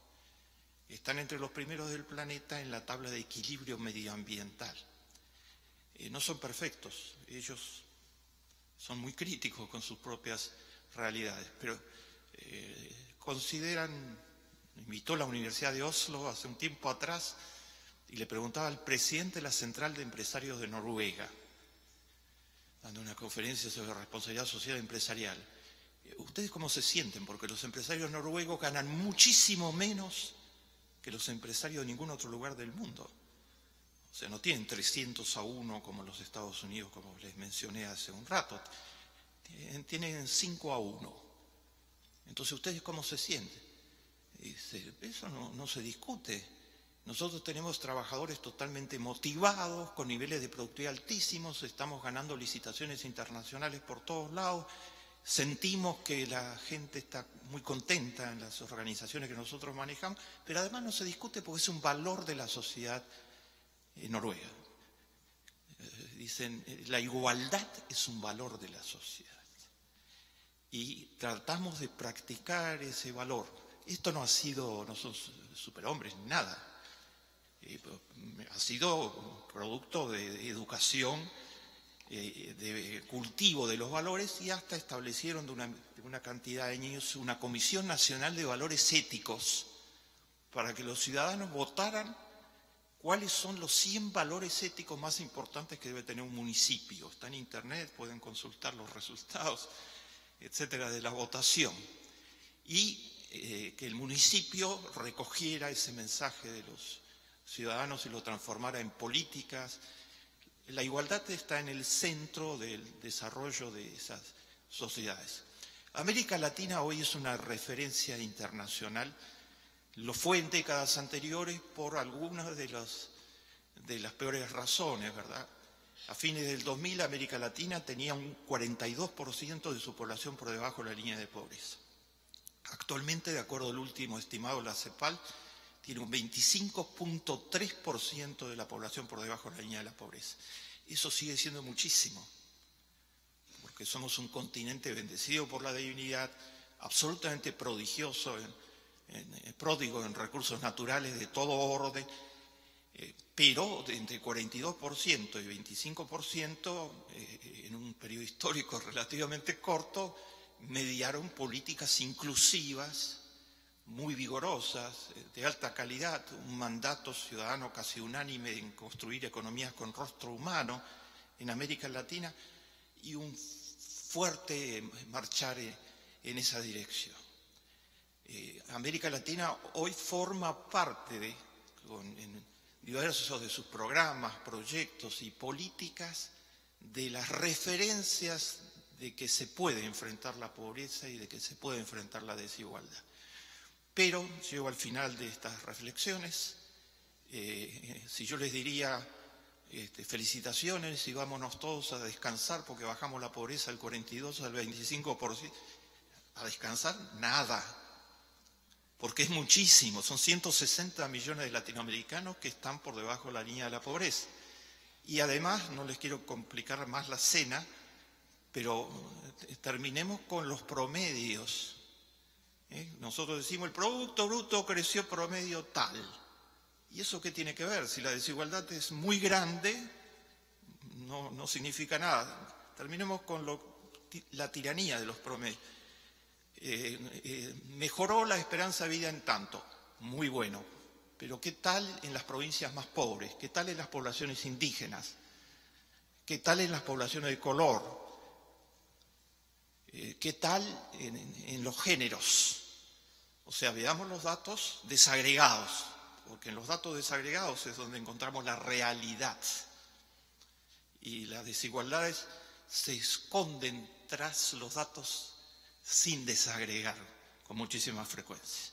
Están entre los primeros del planeta en la tabla de equilibrio medioambiental. No son perfectos, ellos son muy críticos con sus propias realidades, pero consideran, invitó la Universidad de Oslo hace un tiempo atrás y le preguntaba al presidente de la Central de Empresarios de Noruega, dando una conferencia sobre responsabilidad social empresarial, ¿ustedes cómo se sienten? Porque los empresarios noruegos ganan muchísimo menos que los empresarios de ningún otro lugar del mundo. O sea, no tienen 300-1 como los Estados Unidos, como les mencioné hace un rato. Tienen 5-1. Entonces, ¿ustedes cómo se sienten? Dice, eso no se discute. Nosotros tenemos trabajadores totalmente motivados, con niveles de productividad altísimos, estamos ganando licitaciones internacionales por todos lados, sentimos que la gente está muy contenta en las organizaciones que nosotros manejamos, pero además no se discute porque es un valor de la sociedad noruega. Dicen, la igualdad es un valor de la sociedad. Y tratamos de practicar ese valor. Esto no son superhombres ni nada. Ha sido producto de educación de cultivo de los valores y hasta establecieron de una cantidad de años una Comisión Nacional de Valores Éticos para que los ciudadanos votaran cuáles son los 100 valores éticos más importantes que debe tener un municipio. Está en internet, pueden consultar los resultados, etcétera, de la votación. Y que el municipio recogiera ese mensaje de los ciudadanos y lo transformara en políticas. La igualdad está en el centro del desarrollo de esas sociedades. América Latina hoy es una referencia internacional. Lo fue en décadas anteriores por algunas de las peores razones, ¿verdad? A fines del 2000, América Latina tenía un 42% de su población por debajo de la línea de pobreza. Actualmente, de acuerdo al último estimado de la CEPAL, tiene un 25.3% de la población por debajo de la línea de la pobreza. Eso sigue siendo muchísimo, porque somos un continente bendecido por la divinidad, absolutamente prodigioso, pródigo en recursos naturales de todo orden, pero de entre 42% y 25%, en un periodo histórico relativamente corto, mediaron políticas inclusivas, muy vigorosas, de alta calidad, un mandato ciudadano casi unánime en construir economías con rostro humano en América Latina y un fuerte marchar en esa dirección. América Latina hoy forma parte en diversos de sus programas, proyectos y políticas de las referencias de que se puede enfrentar la pobreza y de que se puede enfrentar la desigualdad. Pero llego al final de estas reflexiones. Si yo les diría felicitaciones y vámonos todos a descansar porque bajamos la pobreza del 42 al 25%, a descansar, nada. Porque es muchísimo, son 160 millones de latinoamericanos que están por debajo de la línea de la pobreza. Y además, no les quiero complicar más la cena, pero terminemos con los promedios. Nosotros decimos, el Producto Bruto creció promedio tal. ¿Y eso qué tiene que ver? Si la desigualdad es muy grande, no significa nada. Terminemos con la tiranía de los promedios. Mejoró la esperanza de vida en tanto, muy bueno, pero ¿qué tal en las provincias más pobres? ¿Qué tal en las poblaciones indígenas? ¿Qué tal en las poblaciones de color? ¿Qué tal en los géneros? O sea, veamos los datos desagregados, porque en los datos desagregados es donde encontramos la realidad. Y las desigualdades se esconden tras los datos sin desagregar, con muchísima frecuencia.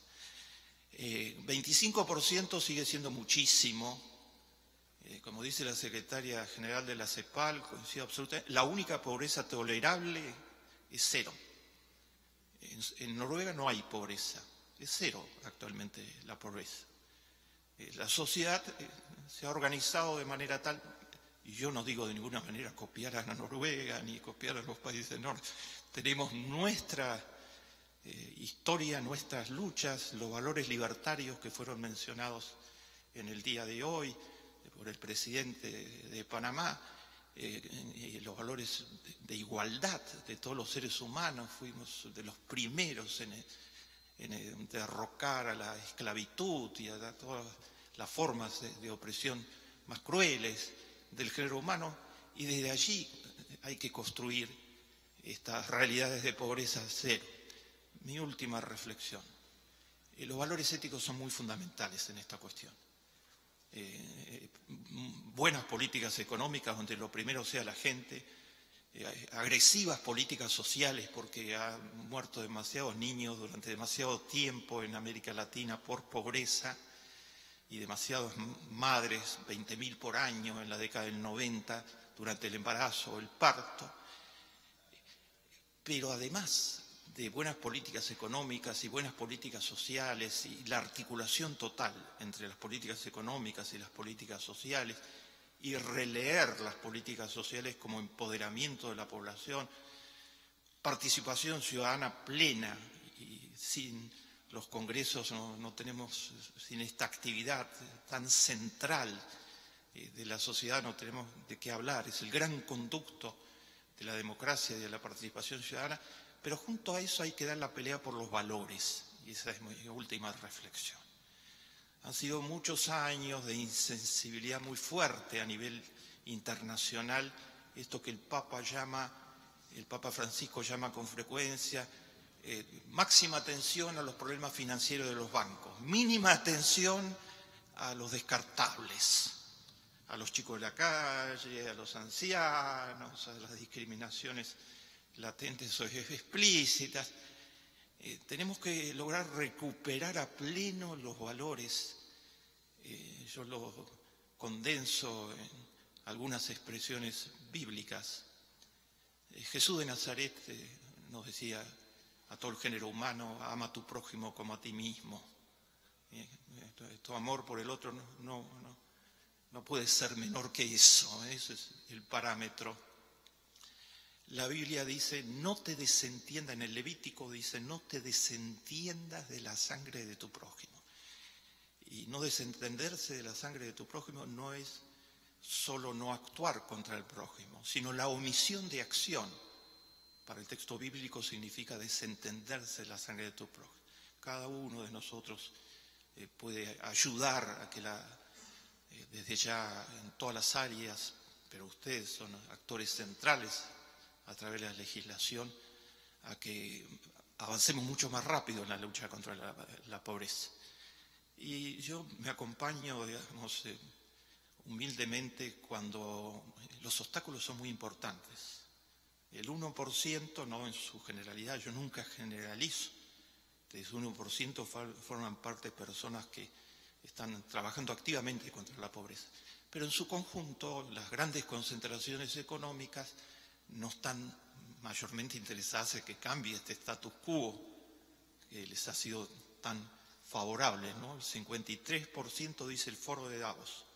25% sigue siendo muchísimo. Como dice la secretaria general de la CEPAL, coincido absolutamente, la única pobreza tolerable es cero. En Noruega no hay pobreza, es cero actualmente la pobreza. La sociedad se ha organizado de manera tal, y yo no digo de ninguna manera copiar a Noruega ni copiar a los países del norte. Tenemos nuestra historia, nuestras luchas, los valores libertarios que fueron mencionados en el día de hoy por el presidente de Panamá, los valores de igualdad de todos los seres humanos. Fuimos de los primeros en derrocar a la esclavitud y a todas las formas de opresión más crueles del género humano, y desde allí hay que construir estas realidades de pobreza cero. Mi última reflexión. Los valores éticos son muy fundamentales en esta cuestión. Buenas políticas económicas donde lo primero sea la gente, agresivas políticas sociales porque han muerto demasiados niños durante demasiado tiempo en América Latina por pobreza y demasiadas madres, 20.000 por año en la década del 90 durante el embarazo o el parto. Pero además de buenas políticas económicas y buenas políticas sociales y la articulación total entre las políticas económicas y las políticas sociales y releer las políticas sociales como empoderamiento de la población, participación ciudadana plena, y sin los congresos no tenemos, sin esta actividad tan central de la sociedad no tenemos de qué hablar, es el gran conducto de la democracia y de la participación ciudadana, pero junto a eso hay que dar la pelea por los valores, y esa es mi última reflexión. Han sido muchos años de insensibilidad muy fuerte a nivel internacional, esto que el Papa Francisco llama con frecuencia máxima atención a los problemas financieros de los bancos, mínima atención a los descartables, a los chicos de la calle, a los ancianos, a las discriminaciones latentes o explícitas. Tenemos que lograr recuperar a pleno los valores. Yo lo condenso en algunas expresiones bíblicas. Jesús de Nazaret nos decía a todo el género humano: ama a tu prójimo como a ti mismo. Tu amor por el otro no puede ser menor que eso. Ese es el parámetro. La Biblia dice: no te desentiendas, en el Levítico dice: no te desentiendas de la sangre de tu prójimo. Y no desentenderse de la sangre de tu prójimo no es solo no actuar contra el prójimo, sino la omisión de acción. Para el texto bíblico significa desentenderse de la sangre de tu prójimo. Cada uno de nosotros puede ayudar a que desde ya en todas las áreas, pero ustedes son actores centrales a través de la legislación, a que avancemos mucho más rápido en la lucha contra la pobreza. Y yo me acompaño, digamos, humildemente cuando los obstáculos son muy importantes. El 1%, no en su generalidad, yo nunca generalizo, de ese 1% forman parte personas que están trabajando activamente contra la pobreza. Pero en su conjunto, las grandes concentraciones económicas no están mayormente interesadas en que cambie este status quo que les ha sido tan favorable, ¿no? El 53% dice el Foro de Davos.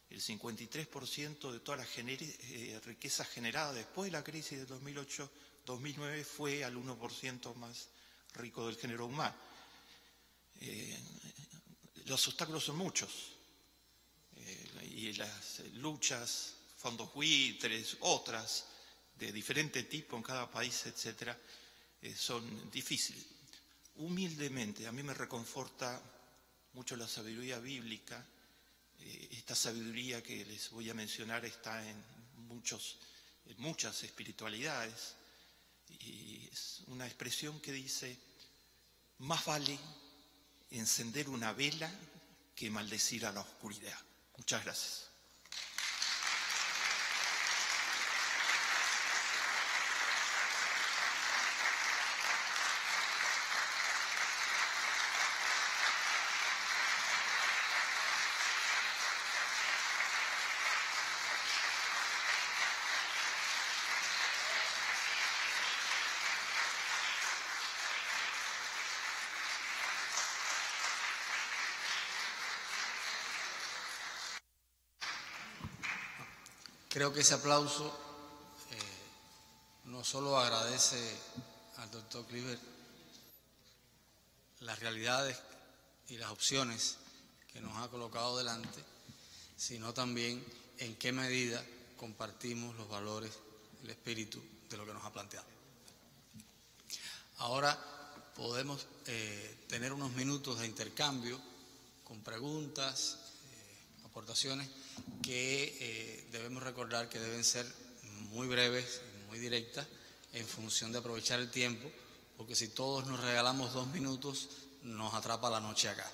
El 53% de toda la riqueza generada después de la crisis de 2008-2009 fue al 1% más rico del género humano. Los obstáculos son muchos. Y las luchas, fondos buitres, otras, de diferente tipo en cada país, etcétera, son difíciles. Humildemente, a mí me reconforta mucho la sabiduría bíblica. Esta sabiduría que les voy a mencionar está en muchas espiritualidades, y es una expresión que dice: más vale encender una vela que maldecir a la oscuridad. Muchas gracias. Creo que ese aplauso no solo agradece al doctor Kliber las realidades y las opciones que nos ha colocado delante, sino también en qué medida compartimos los valores, el espíritu de lo que nos ha planteado. Ahora podemos tener unos minutos de intercambio con preguntas, aportaciones que debemos recordar que deben ser muy breves, muy directas, en función de aprovechar el tiempo, porque si todos nos regalamos 2 minutos, nos atrapa la noche acá.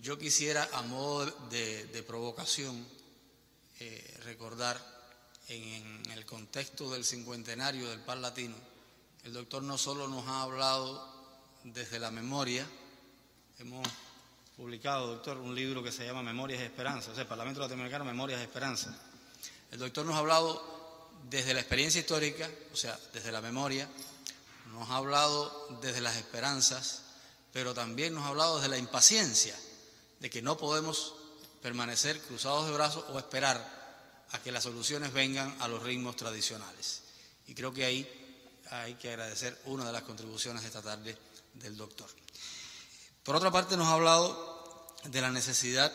Yo quisiera, a modo de provocación, recordar en el contexto del cincuentenario del Par Latino, el doctor no solo nos ha hablado desde la memoria. Hemos publicado, doctor, un libro que se llama Memorias de Esperanza, o sea, el Parlamento Latinoamericano, Memorias de Esperanza. El doctor nos ha hablado desde la experiencia histórica, o sea, desde la memoria, nos ha hablado desde las esperanzas, pero también nos ha hablado desde la impaciencia, de que no podemos permanecer cruzados de brazos o esperar a que las soluciones vengan a los ritmos tradicionales. Y creo que ahí hay que agradecer una de las contribuciones de esta tarde del doctor. Por otra parte, nos ha hablado de la necesidad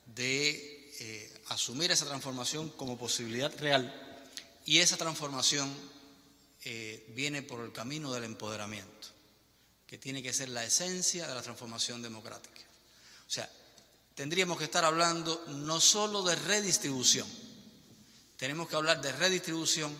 de asumir esa transformación como posibilidad real, y esa transformación viene por el camino del empoderamiento, que tiene que ser la esencia de la transformación democrática. O sea, tendríamos que estar hablando no solo de redistribución, tenemos que hablar de redistribución,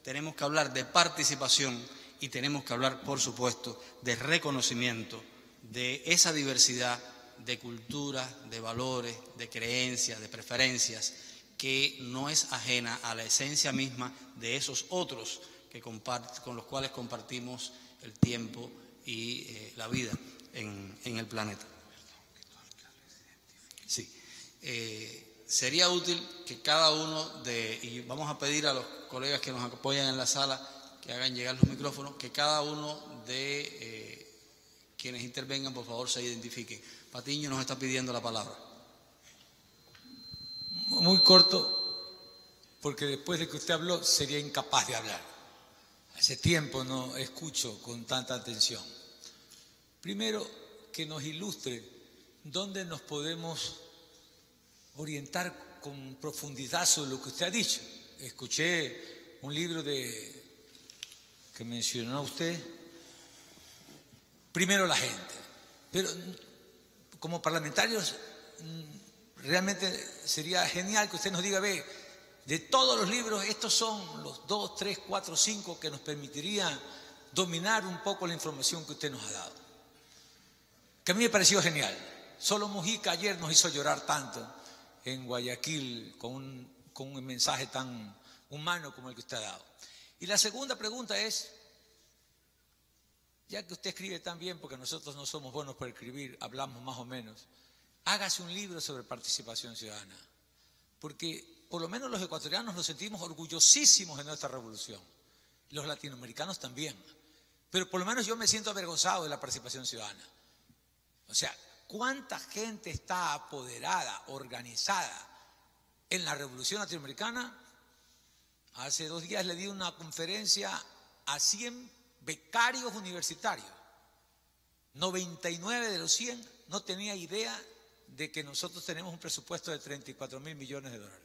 tenemos que hablar de participación y tenemos que hablar, por supuesto, de reconocimiento de esa diversidad de culturas, de valores, de creencias, de preferencias, que no es ajena a la esencia misma de esos otros con los cuales compartimos el tiempo y la vida en el planeta. Sí. Sería útil que cada uno y vamos a pedir a los colegas que nos apoyan en la sala que hagan llegar los micrófonos, que cada uno de quienes intervengan, por favor, se identifiquen. Patiño nos está pidiendo la palabra. Muy corto, porque después de que usted habló sería incapaz de hablar. Hace tiempo no escucho con tanta atención. Primero, que nos ilustre dónde nos podemos orientar con profundidad sobre lo que usted ha dicho. Escuché un libro que mencionó usted, Primero la gente, pero como parlamentarios realmente sería genial que usted nos diga, ve, de todos los libros, estos son los 2, 3, 4, 5 que nos permitirían dominar un poco la información que usted nos ha dado. Que a mí me pareció genial. Solo Mujica ayer nos hizo llorar tanto en Guayaquil con un mensaje tan humano como el que usted ha dado. Y la segunda pregunta es, ya que usted escribe tan bien, porque nosotros no somos buenos para escribir, hablamos más o menos, hágase un libro sobre participación ciudadana, porque por lo menos los ecuatorianos nos sentimos orgullosísimos de nuestra revolución, los latinoamericanos también, pero por lo menos yo me siento avergonzado de la participación ciudadana. O sea, ¿cuánta gente está apoderada, organizada en la revolución latinoamericana? Hace 2 días le di una conferencia a 100 becarios universitarios. 99 de los 100 no tenía idea de que nosotros tenemos un presupuesto de 34.000 millones de dólares.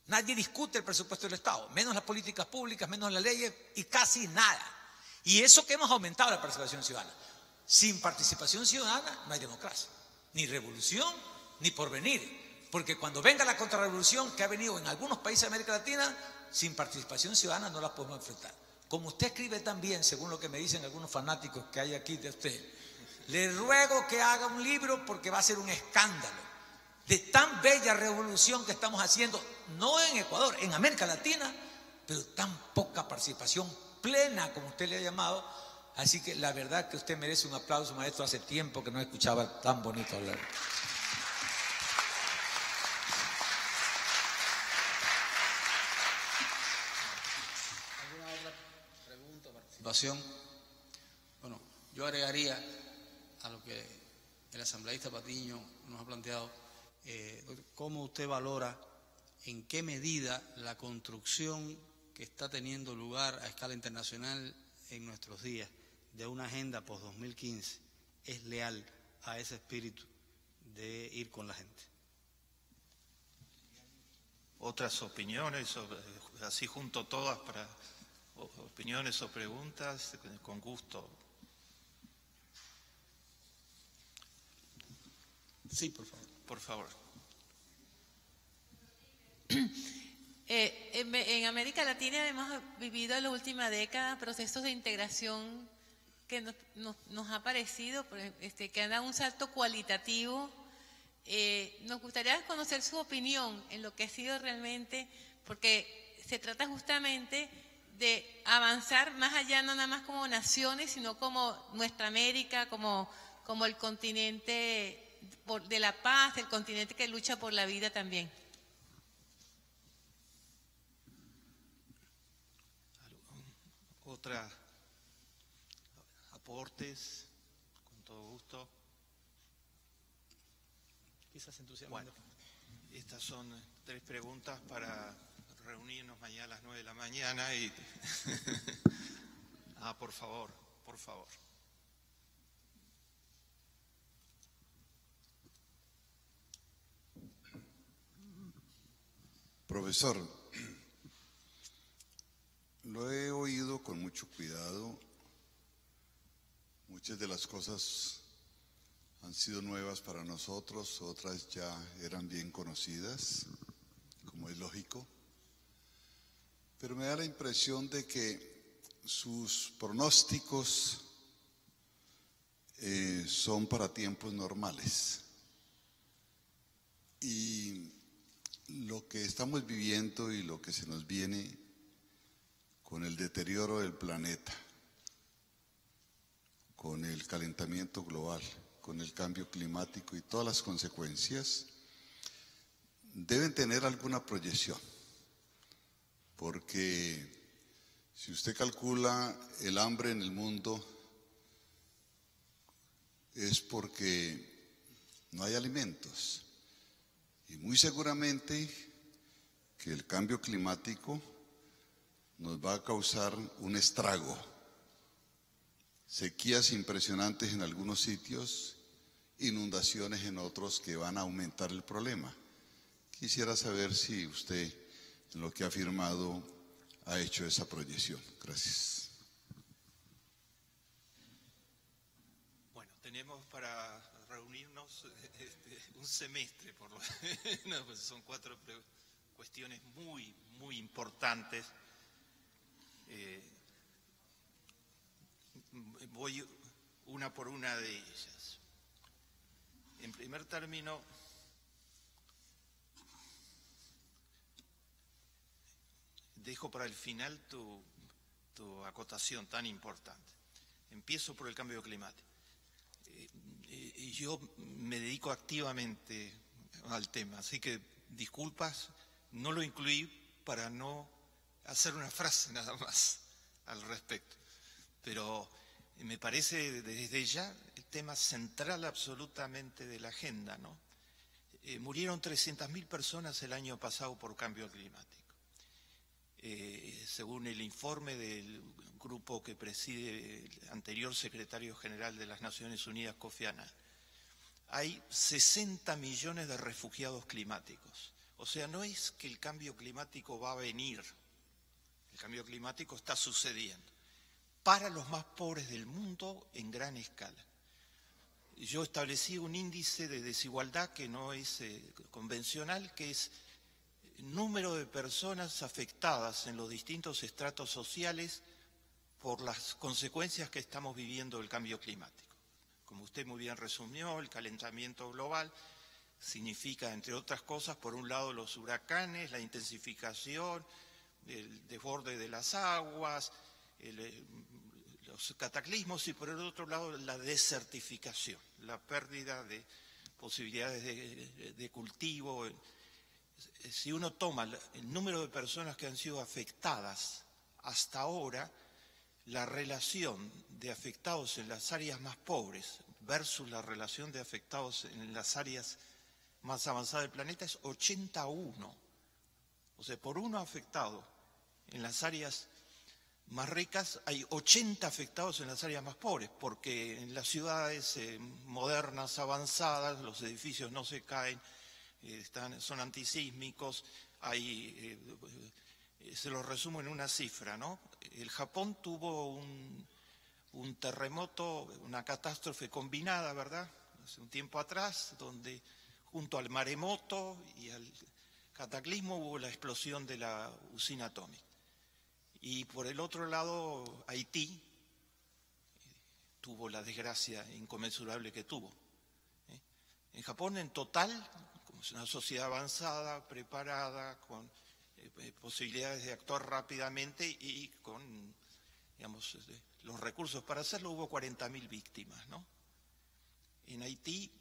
Nadie discute el presupuesto del Estado, menos las políticas públicas, menos las leyes y casi nada. Y eso que hemos aumentado la participación ciudadana. Sin participación ciudadana no hay democracia, ni revolución, ni porvenir. Porque cuando venga la contrarrevolución que ha venido en algunos países de América Latina, sin participación ciudadana no la podemos enfrentar. Como usted escribe tan bien, según lo que me dicen algunos fanáticos que hay aquí de usted, le ruego que haga un libro porque va a ser un escándalo de tan bella revolución que estamos haciendo, no en Ecuador, en América Latina, pero tan poca participación plena como usted le ha llamado. Así que la verdad que usted merece un aplauso, maestro. Hace tiempo que no escuchaba tan bonito hablar. Bueno, yo agregaría a lo que el asambleísta Patiño nos ha planteado, cómo usted valora en qué medida la construcción que está teniendo lugar a escala internacional en nuestros días de una agenda post-2015 es leal a ese espíritu de ir con la gente. Otras opiniones, así junto todas para opiniones o preguntas, con gusto. Sí, por favor. Por favor. En América Latina hemos vivido en la última década procesos de integración que nos ha parecido que han dado un salto cualitativo. Nos gustaría conocer su opinión en lo que ha sido realmente, porque se trata justamente de avanzar más allá, no nada más como naciones, sino como nuestra América, como el continente de la paz, el continente que lucha por la vida también. Otra aportes, con todo gusto. Quizás entusiasmando. Bueno, estas son 3 preguntas para reunirnos mañana a las 9 de la mañana y por favor, por favor. Profesor, lo he oído con mucho cuidado. Muchas de las cosas han sido nuevas para nosotros, otras ya eran bien conocidas, como es lógico. Pero me da la impresión de que sus pronósticos son para tiempos normales. Y lo que estamos viviendo y lo que se nos viene con el deterioro del planeta, con el calentamiento global, con el cambio climático y todas las consecuencias, deben tener alguna proyección. Porque si usted calcula el hambre en el mundo, es porque no hay alimentos. Y muy seguramente que el cambio climático nos va a causar un estrago. Sequías impresionantes en algunos sitios, inundaciones en otros que van a aumentar el problema. Quisiera saber si usted, en lo que ha afirmado, ha hecho esa proyección. Gracias. Bueno, tenemos para reunirnos un semestre, por lo menos, pues son 4 cuestiones muy, muy importantes. Voy una por una de ellas. En primer término, dejo para el final tu acotación tan importante. Empiezo por el cambio climático. Yo me dedico activamente al tema, así que disculpas, no lo incluí para no hacer una frase nada más al respecto. Pero me parece desde ya el tema central absolutamente de la agenda, ¿no? Murieron 300.000 personas el año pasado por cambio climático. Según el informe del grupo que preside el anterior secretario general de las Naciones Unidas, Kofi Annan, hay 60 millones de refugiados climáticos. O sea, no es que el cambio climático va a venir, el cambio climático está sucediendo para los más pobres del mundo en gran escala. Yo establecí un índice de desigualdad que no es convencional, que es número de personas afectadas en los distintos estratos sociales por las consecuencias que estamos viviendo del cambio climático. Como usted muy bien resumió, el calentamiento global significa, entre otras cosas, por un lado los huracanes, la intensificación, el desborde de las aguas, los cataclismos, y por el otro lado la desertificación, la pérdida de posibilidades de cultivo. Si uno toma el número de personas que han sido afectadas hasta ahora, la relación de afectados en las áreas más pobres versus la relación de afectados en las áreas más avanzadas del planeta es 80-1. O sea, por uno afectado en las áreas más ricas hay 80 afectados en las áreas más pobres, porque en las ciudades modernas, avanzadas, los edificios no se caen, son antisísmicos, se lo resumo en una cifra, ¿no? El Japón tuvo un terremoto, una catástrofe combinada, ¿verdad? Hace un tiempo atrás, donde junto al maremoto y al cataclismo hubo la explosión de la usina atómica. Y por el otro lado, Haití tuvo la desgracia inconmensurable que tuvo. En Japón, en total, como es una sociedad avanzada, preparada, con posibilidades de actuar rápidamente y con, digamos, los recursos para hacerlo, hubo 40.000 víctimas, ¿no? En Haití,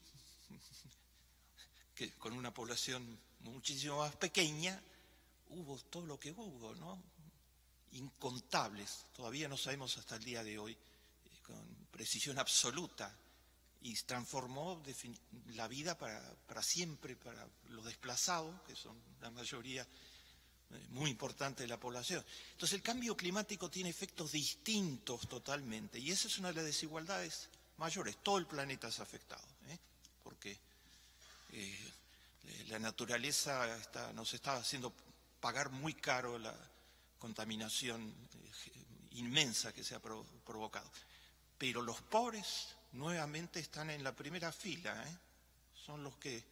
que con una población muchísimo más pequeña, hubo todo lo que hubo, ¿no? Incontables, todavía no sabemos hasta el día de hoy, con precisión absoluta, y transformó la vida para siempre para los desplazados, que son la mayoría muy importante de la población. Entonces el cambio climático tiene efectos distintos totalmente, y esa es una de las desigualdades mayores. Todo el planeta es afectado, porque la naturaleza nos está haciendo pagar muy caro la contaminación inmensa que se ha provocado. Pero los pobres nuevamente están en la primera fila, ¿eh? Son los que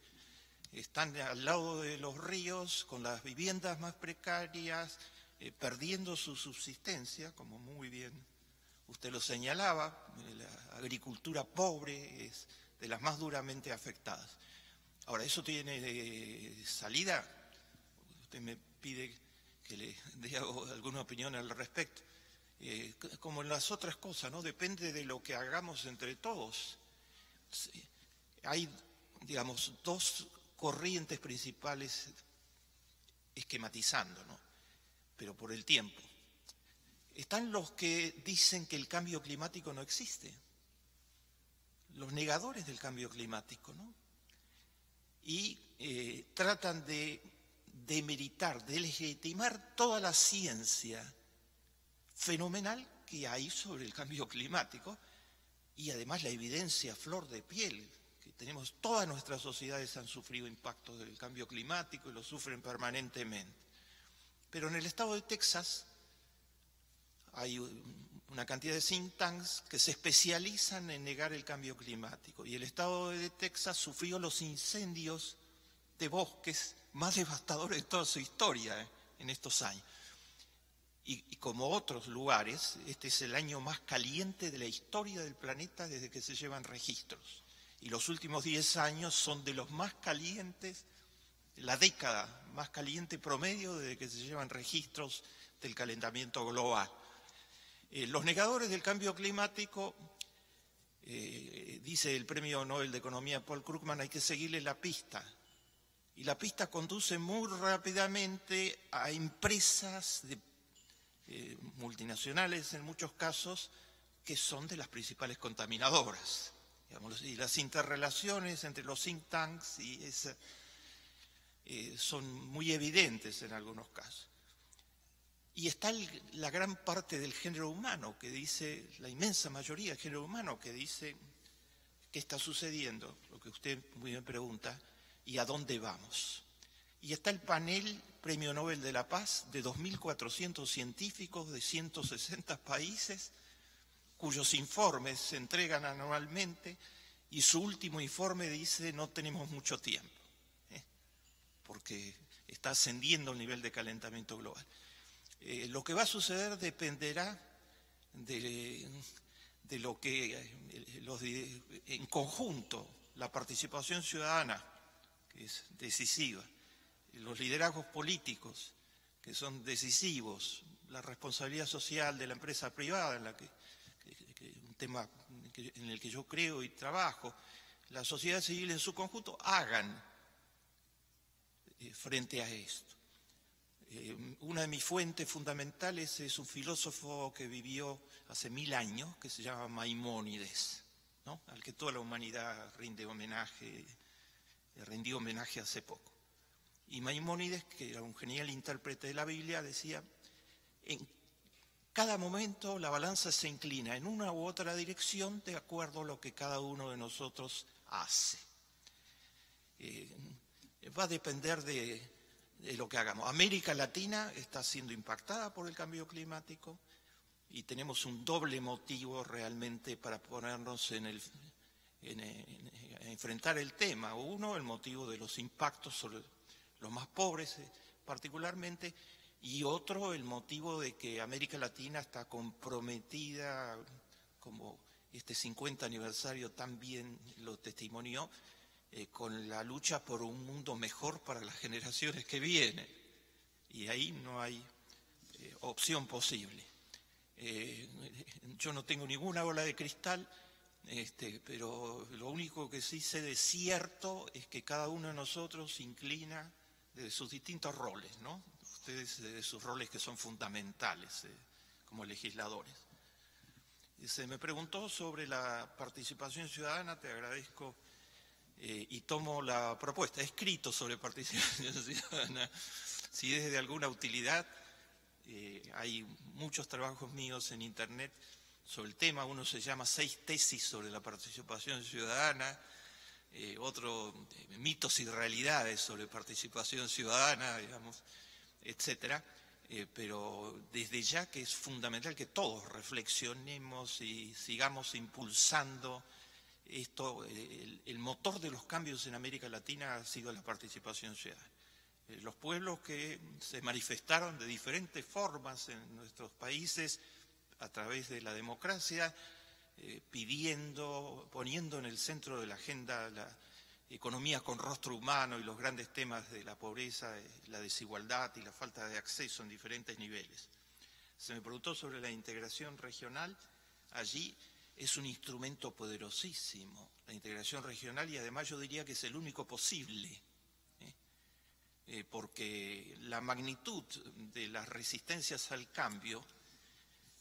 están al lado de los ríos, con las viviendas más precarias, perdiendo su subsistencia, como muy bien usted lo señalaba. La agricultura pobre es de las más duramente afectadas. Ahora, ¿eso tiene salida? Usted me pide que le dé alguna opinión al respecto. Como en las otras cosas, ¿no? Depende de lo que hagamos entre todos. Hay, digamos, dos corrientes principales esquematizando, ¿no? Pero por el tiempo. Están los que dicen que el cambio climático no existe, los negadores del cambio climático, ¿no? Y tratan de demeritar, de legitimar toda la ciencia fenomenal que hay sobre el cambio climático y además la evidencia a flor de piel que tenemos. Todas nuestras sociedades han sufrido impactos del cambio climático y lo sufren permanentemente. Pero en el estado de Texas hay una cantidad de think tanks que se especializan en negar el cambio climático, y el estado de Texas sufrió los incendios de bosques más devastadores de toda su historia en estos años. Y como otros lugares, este es el año más caliente de la historia del planeta desde que se llevan registros. Y los últimos 10 años son de los más calientes, la década más caliente promedio desde que se llevan registros del calentamiento global. Los negadores del cambio climático, dice el premio Nobel de Economía Paul Krugman, hay que seguirle la pista. Y la pista conduce muy rápidamente a empresas multinacionales en muchos casos, que son de las principales contaminadoras. Digamos, y las interrelaciones entre los think tanks y son muy evidentes en algunos casos. Y está la gran parte del género humano que dice, la inmensa mayoría del género humano que dice qué está sucediendo, lo que usted muy bien pregunta, y a dónde vamos. Y está el panel Premio Nobel de la Paz de 2.400 científicos de 160 países, cuyos informes se entregan anualmente, y su último informe dice no tenemos mucho tiempo, porque está ascendiendo el nivel de calentamiento global. Lo que va a suceder dependerá de lo que en conjunto la participación ciudadana, que es decisiva, los liderazgos políticos, que son decisivos, la responsabilidad social de la empresa privada, un tema en el que yo creo y trabajo, la sociedad civil en su conjunto, hagan frente a esto. Una de mis fuentes fundamentales es un filósofo que vivió hace 1000 años, que se llama Maimónides, ¿no? Al que toda la humanidad rindió homenaje hace poco. Y Maimónides, que era un genial intérprete de la Biblia, decía, en cada momento la balanza se inclina en una u otra dirección de acuerdo a lo que cada uno de nosotros hace. Va a depender de lo que hagamos. América Latina está siendo impactada por el cambio climático y tenemos un doble motivo realmente para ponernos a enfrentar el tema. Uno, el motivo de los impactos sobre los más pobres particularmente, y otro, el motivo de que América Latina está comprometida, como este 50 aniversario también lo testimonió, con la lucha por un mundo mejor para las generaciones que vienen. Y ahí no hay opción posible. Yo no tengo ninguna bola de cristal, pero lo único que sí sé de cierto es que cada uno de nosotros se inclina de sus distintos roles, ¿no? Ustedes de sus roles que son fundamentales como legisladores. Se me preguntó sobre la participación ciudadana, te agradezco. Y tomo la propuesta, he escrito sobre participación ciudadana, si es de alguna utilidad. Hay muchos trabajos míos en internet sobre el tema, uno se llama 6 tesis sobre la participación ciudadana, otro mitos y realidades sobre participación ciudadana, digamos. etcétera. Pero desde ya que es fundamental que todos reflexionemos y sigamos impulsando esto. El motor de los cambios en América Latina ha sido la participación ciudadana. Los pueblos que se manifestaron de diferentes formas en nuestros países a través de la democracia, poniendo en el centro de la agenda la economía con rostro humano y los grandes temas de la pobreza, la desigualdad y la falta de acceso en diferentes niveles. Se me preguntó sobre la integración regional. Allí es un instrumento poderosísimo, la integración regional, y además yo diría que es el único posible, porque la magnitud de las resistencias al cambio,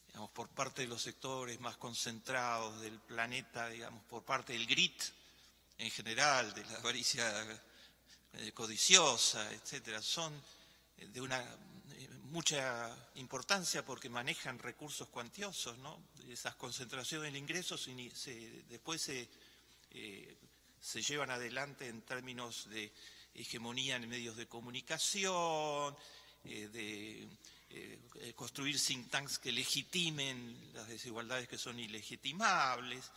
digamos, por parte de los sectores más concentrados del planeta, digamos, por parte del grit en general, de la avaricia codiciosa, etcétera, son de una mucha importancia porque manejan recursos cuantiosos, ¿no? Esas concentraciones de ingresos después se llevan adelante en términos de hegemonía en medios de comunicación, de construir think tanks que legitimen las desigualdades que son ilegitimables,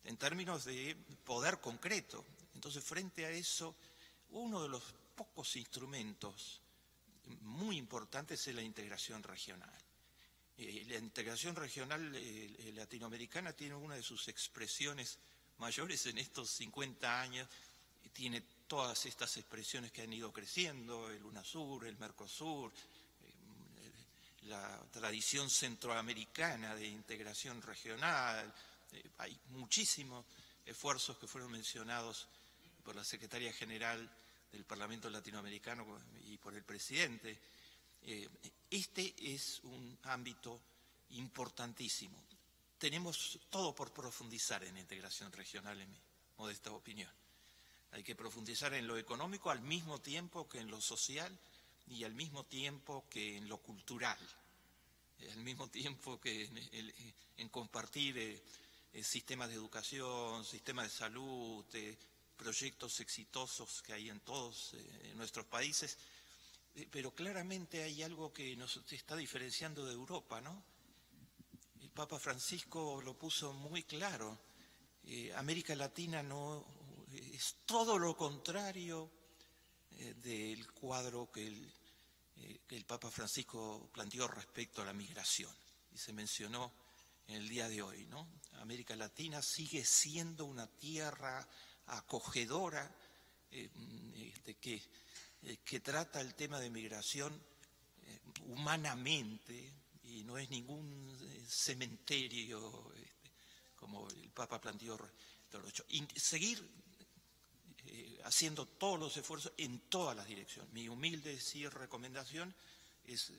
en términos de poder concreto. Entonces, frente a eso, uno de los pocos instrumentos muy importantes es la integración regional. La integración regional latinoamericana tiene una de sus expresiones mayores en estos 50 años, tiene todas estas expresiones que han ido creciendo, el UNASUR, el MERCOSUR, la tradición centroamericana de integración regional. Hay muchísimos esfuerzos que fueron mencionados por la Secretaria General del Parlamento Latinoamericano y por el presidente. Este es un ámbito importantísimo. Tenemos todo por profundizar en la integración regional, en mi modesta opinión. Hay que profundizar en lo económico al mismo tiempo que en lo social y al mismo tiempo que en lo cultural, al mismo tiempo que en compartir sistemas de educación, sistemas de salud, proyectos exitosos que hay en todos nuestros países. Pero claramente hay algo que nos está diferenciando de Europa, ¿no? El Papa Francisco lo puso muy claro. América Latina no es todo lo contrario del cuadro que el Papa Francisco planteó respecto a la migración. Y se mencionó en el día de hoy, ¿no? América Latina sigue siendo una tierra acogedora que trata el tema de migración humanamente, y no es ningún cementerio como el Papa planteó. Y seguir haciendo todos los esfuerzos en todas las direcciones. Mi humilde recomendación es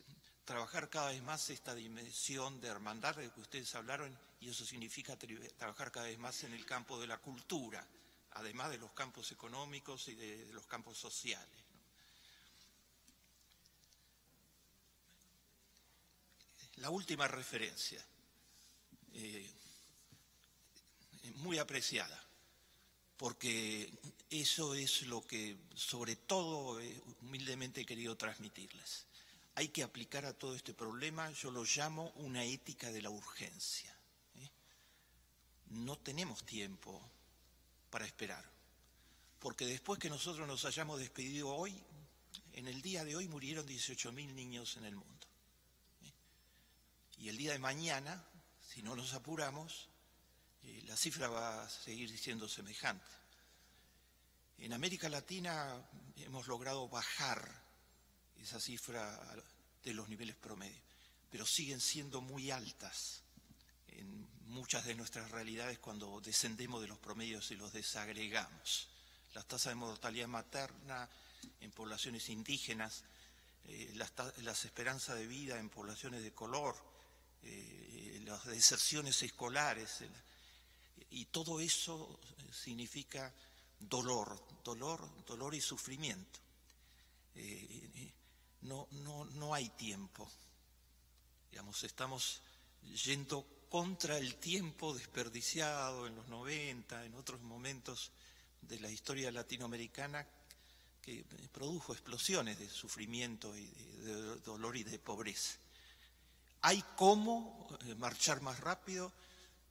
trabajar cada vez más esta dimensión de hermandad de que ustedes hablaron, y eso significa trabajar cada vez más en el campo de la cultura, además de los campos económicos y de los campos sociales, ¿no? La última referencia, muy apreciada, porque eso es lo que, sobre todo, humildemente he querido transmitirles. Hay que aplicar a todo este problema, yo lo llamo una ética de la urgencia. No tenemos tiempo para esperar, porque después que nosotros nos hayamos despedido hoy, en el día de hoy murieron 18.000 niños en el mundo. Y el día de mañana, si no nos apuramos, la cifra va a seguir siendo semejante. En América Latina hemos logrado bajar esa cifra de los niveles promedio, pero siguen siendo muy altas en muchas de nuestras realidades cuando descendemos de los promedios y los desagregamos. Las tasas de mortalidad materna en poblaciones indígenas, las esperanzas de vida en poblaciones de color, las deserciones escolares, y todo eso significa dolor y sufrimiento. No hay tiempo. Digamos, estamos yendo contra el tiempo desperdiciado en los 90, en otros momentos de la historia latinoamericana, que produjo explosiones de sufrimiento y de dolor y de pobreza. ¿Hay cómo marchar más rápido?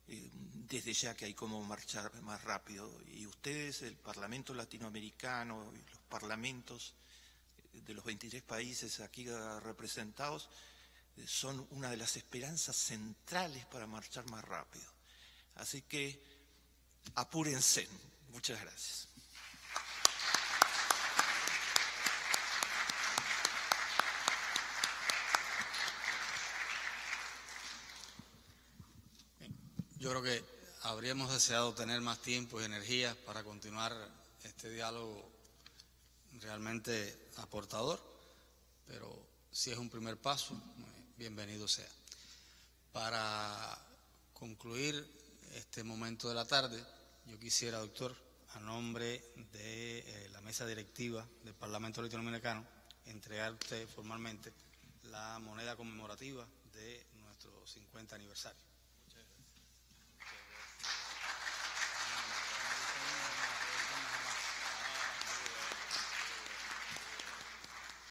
Desde ya que hay cómo marchar más rápido. Y ustedes, el Parlamento Latinoamericano y los parlamentos de los 23 países aquí representados, son una de las esperanzas centrales para marchar más rápido. Así que apúrense. Muchas gracias. Yo creo que habríamos deseado tener más tiempo y energía para continuar este diálogo realmente aportador, pero si es un primer paso, bienvenido sea. Para concluir este momento de la tarde, yo quisiera, doctor, a nombre de la mesa directiva del Parlamento Latinoamericano, entregarte formalmente la moneda conmemorativa de nuestro 50 aniversario.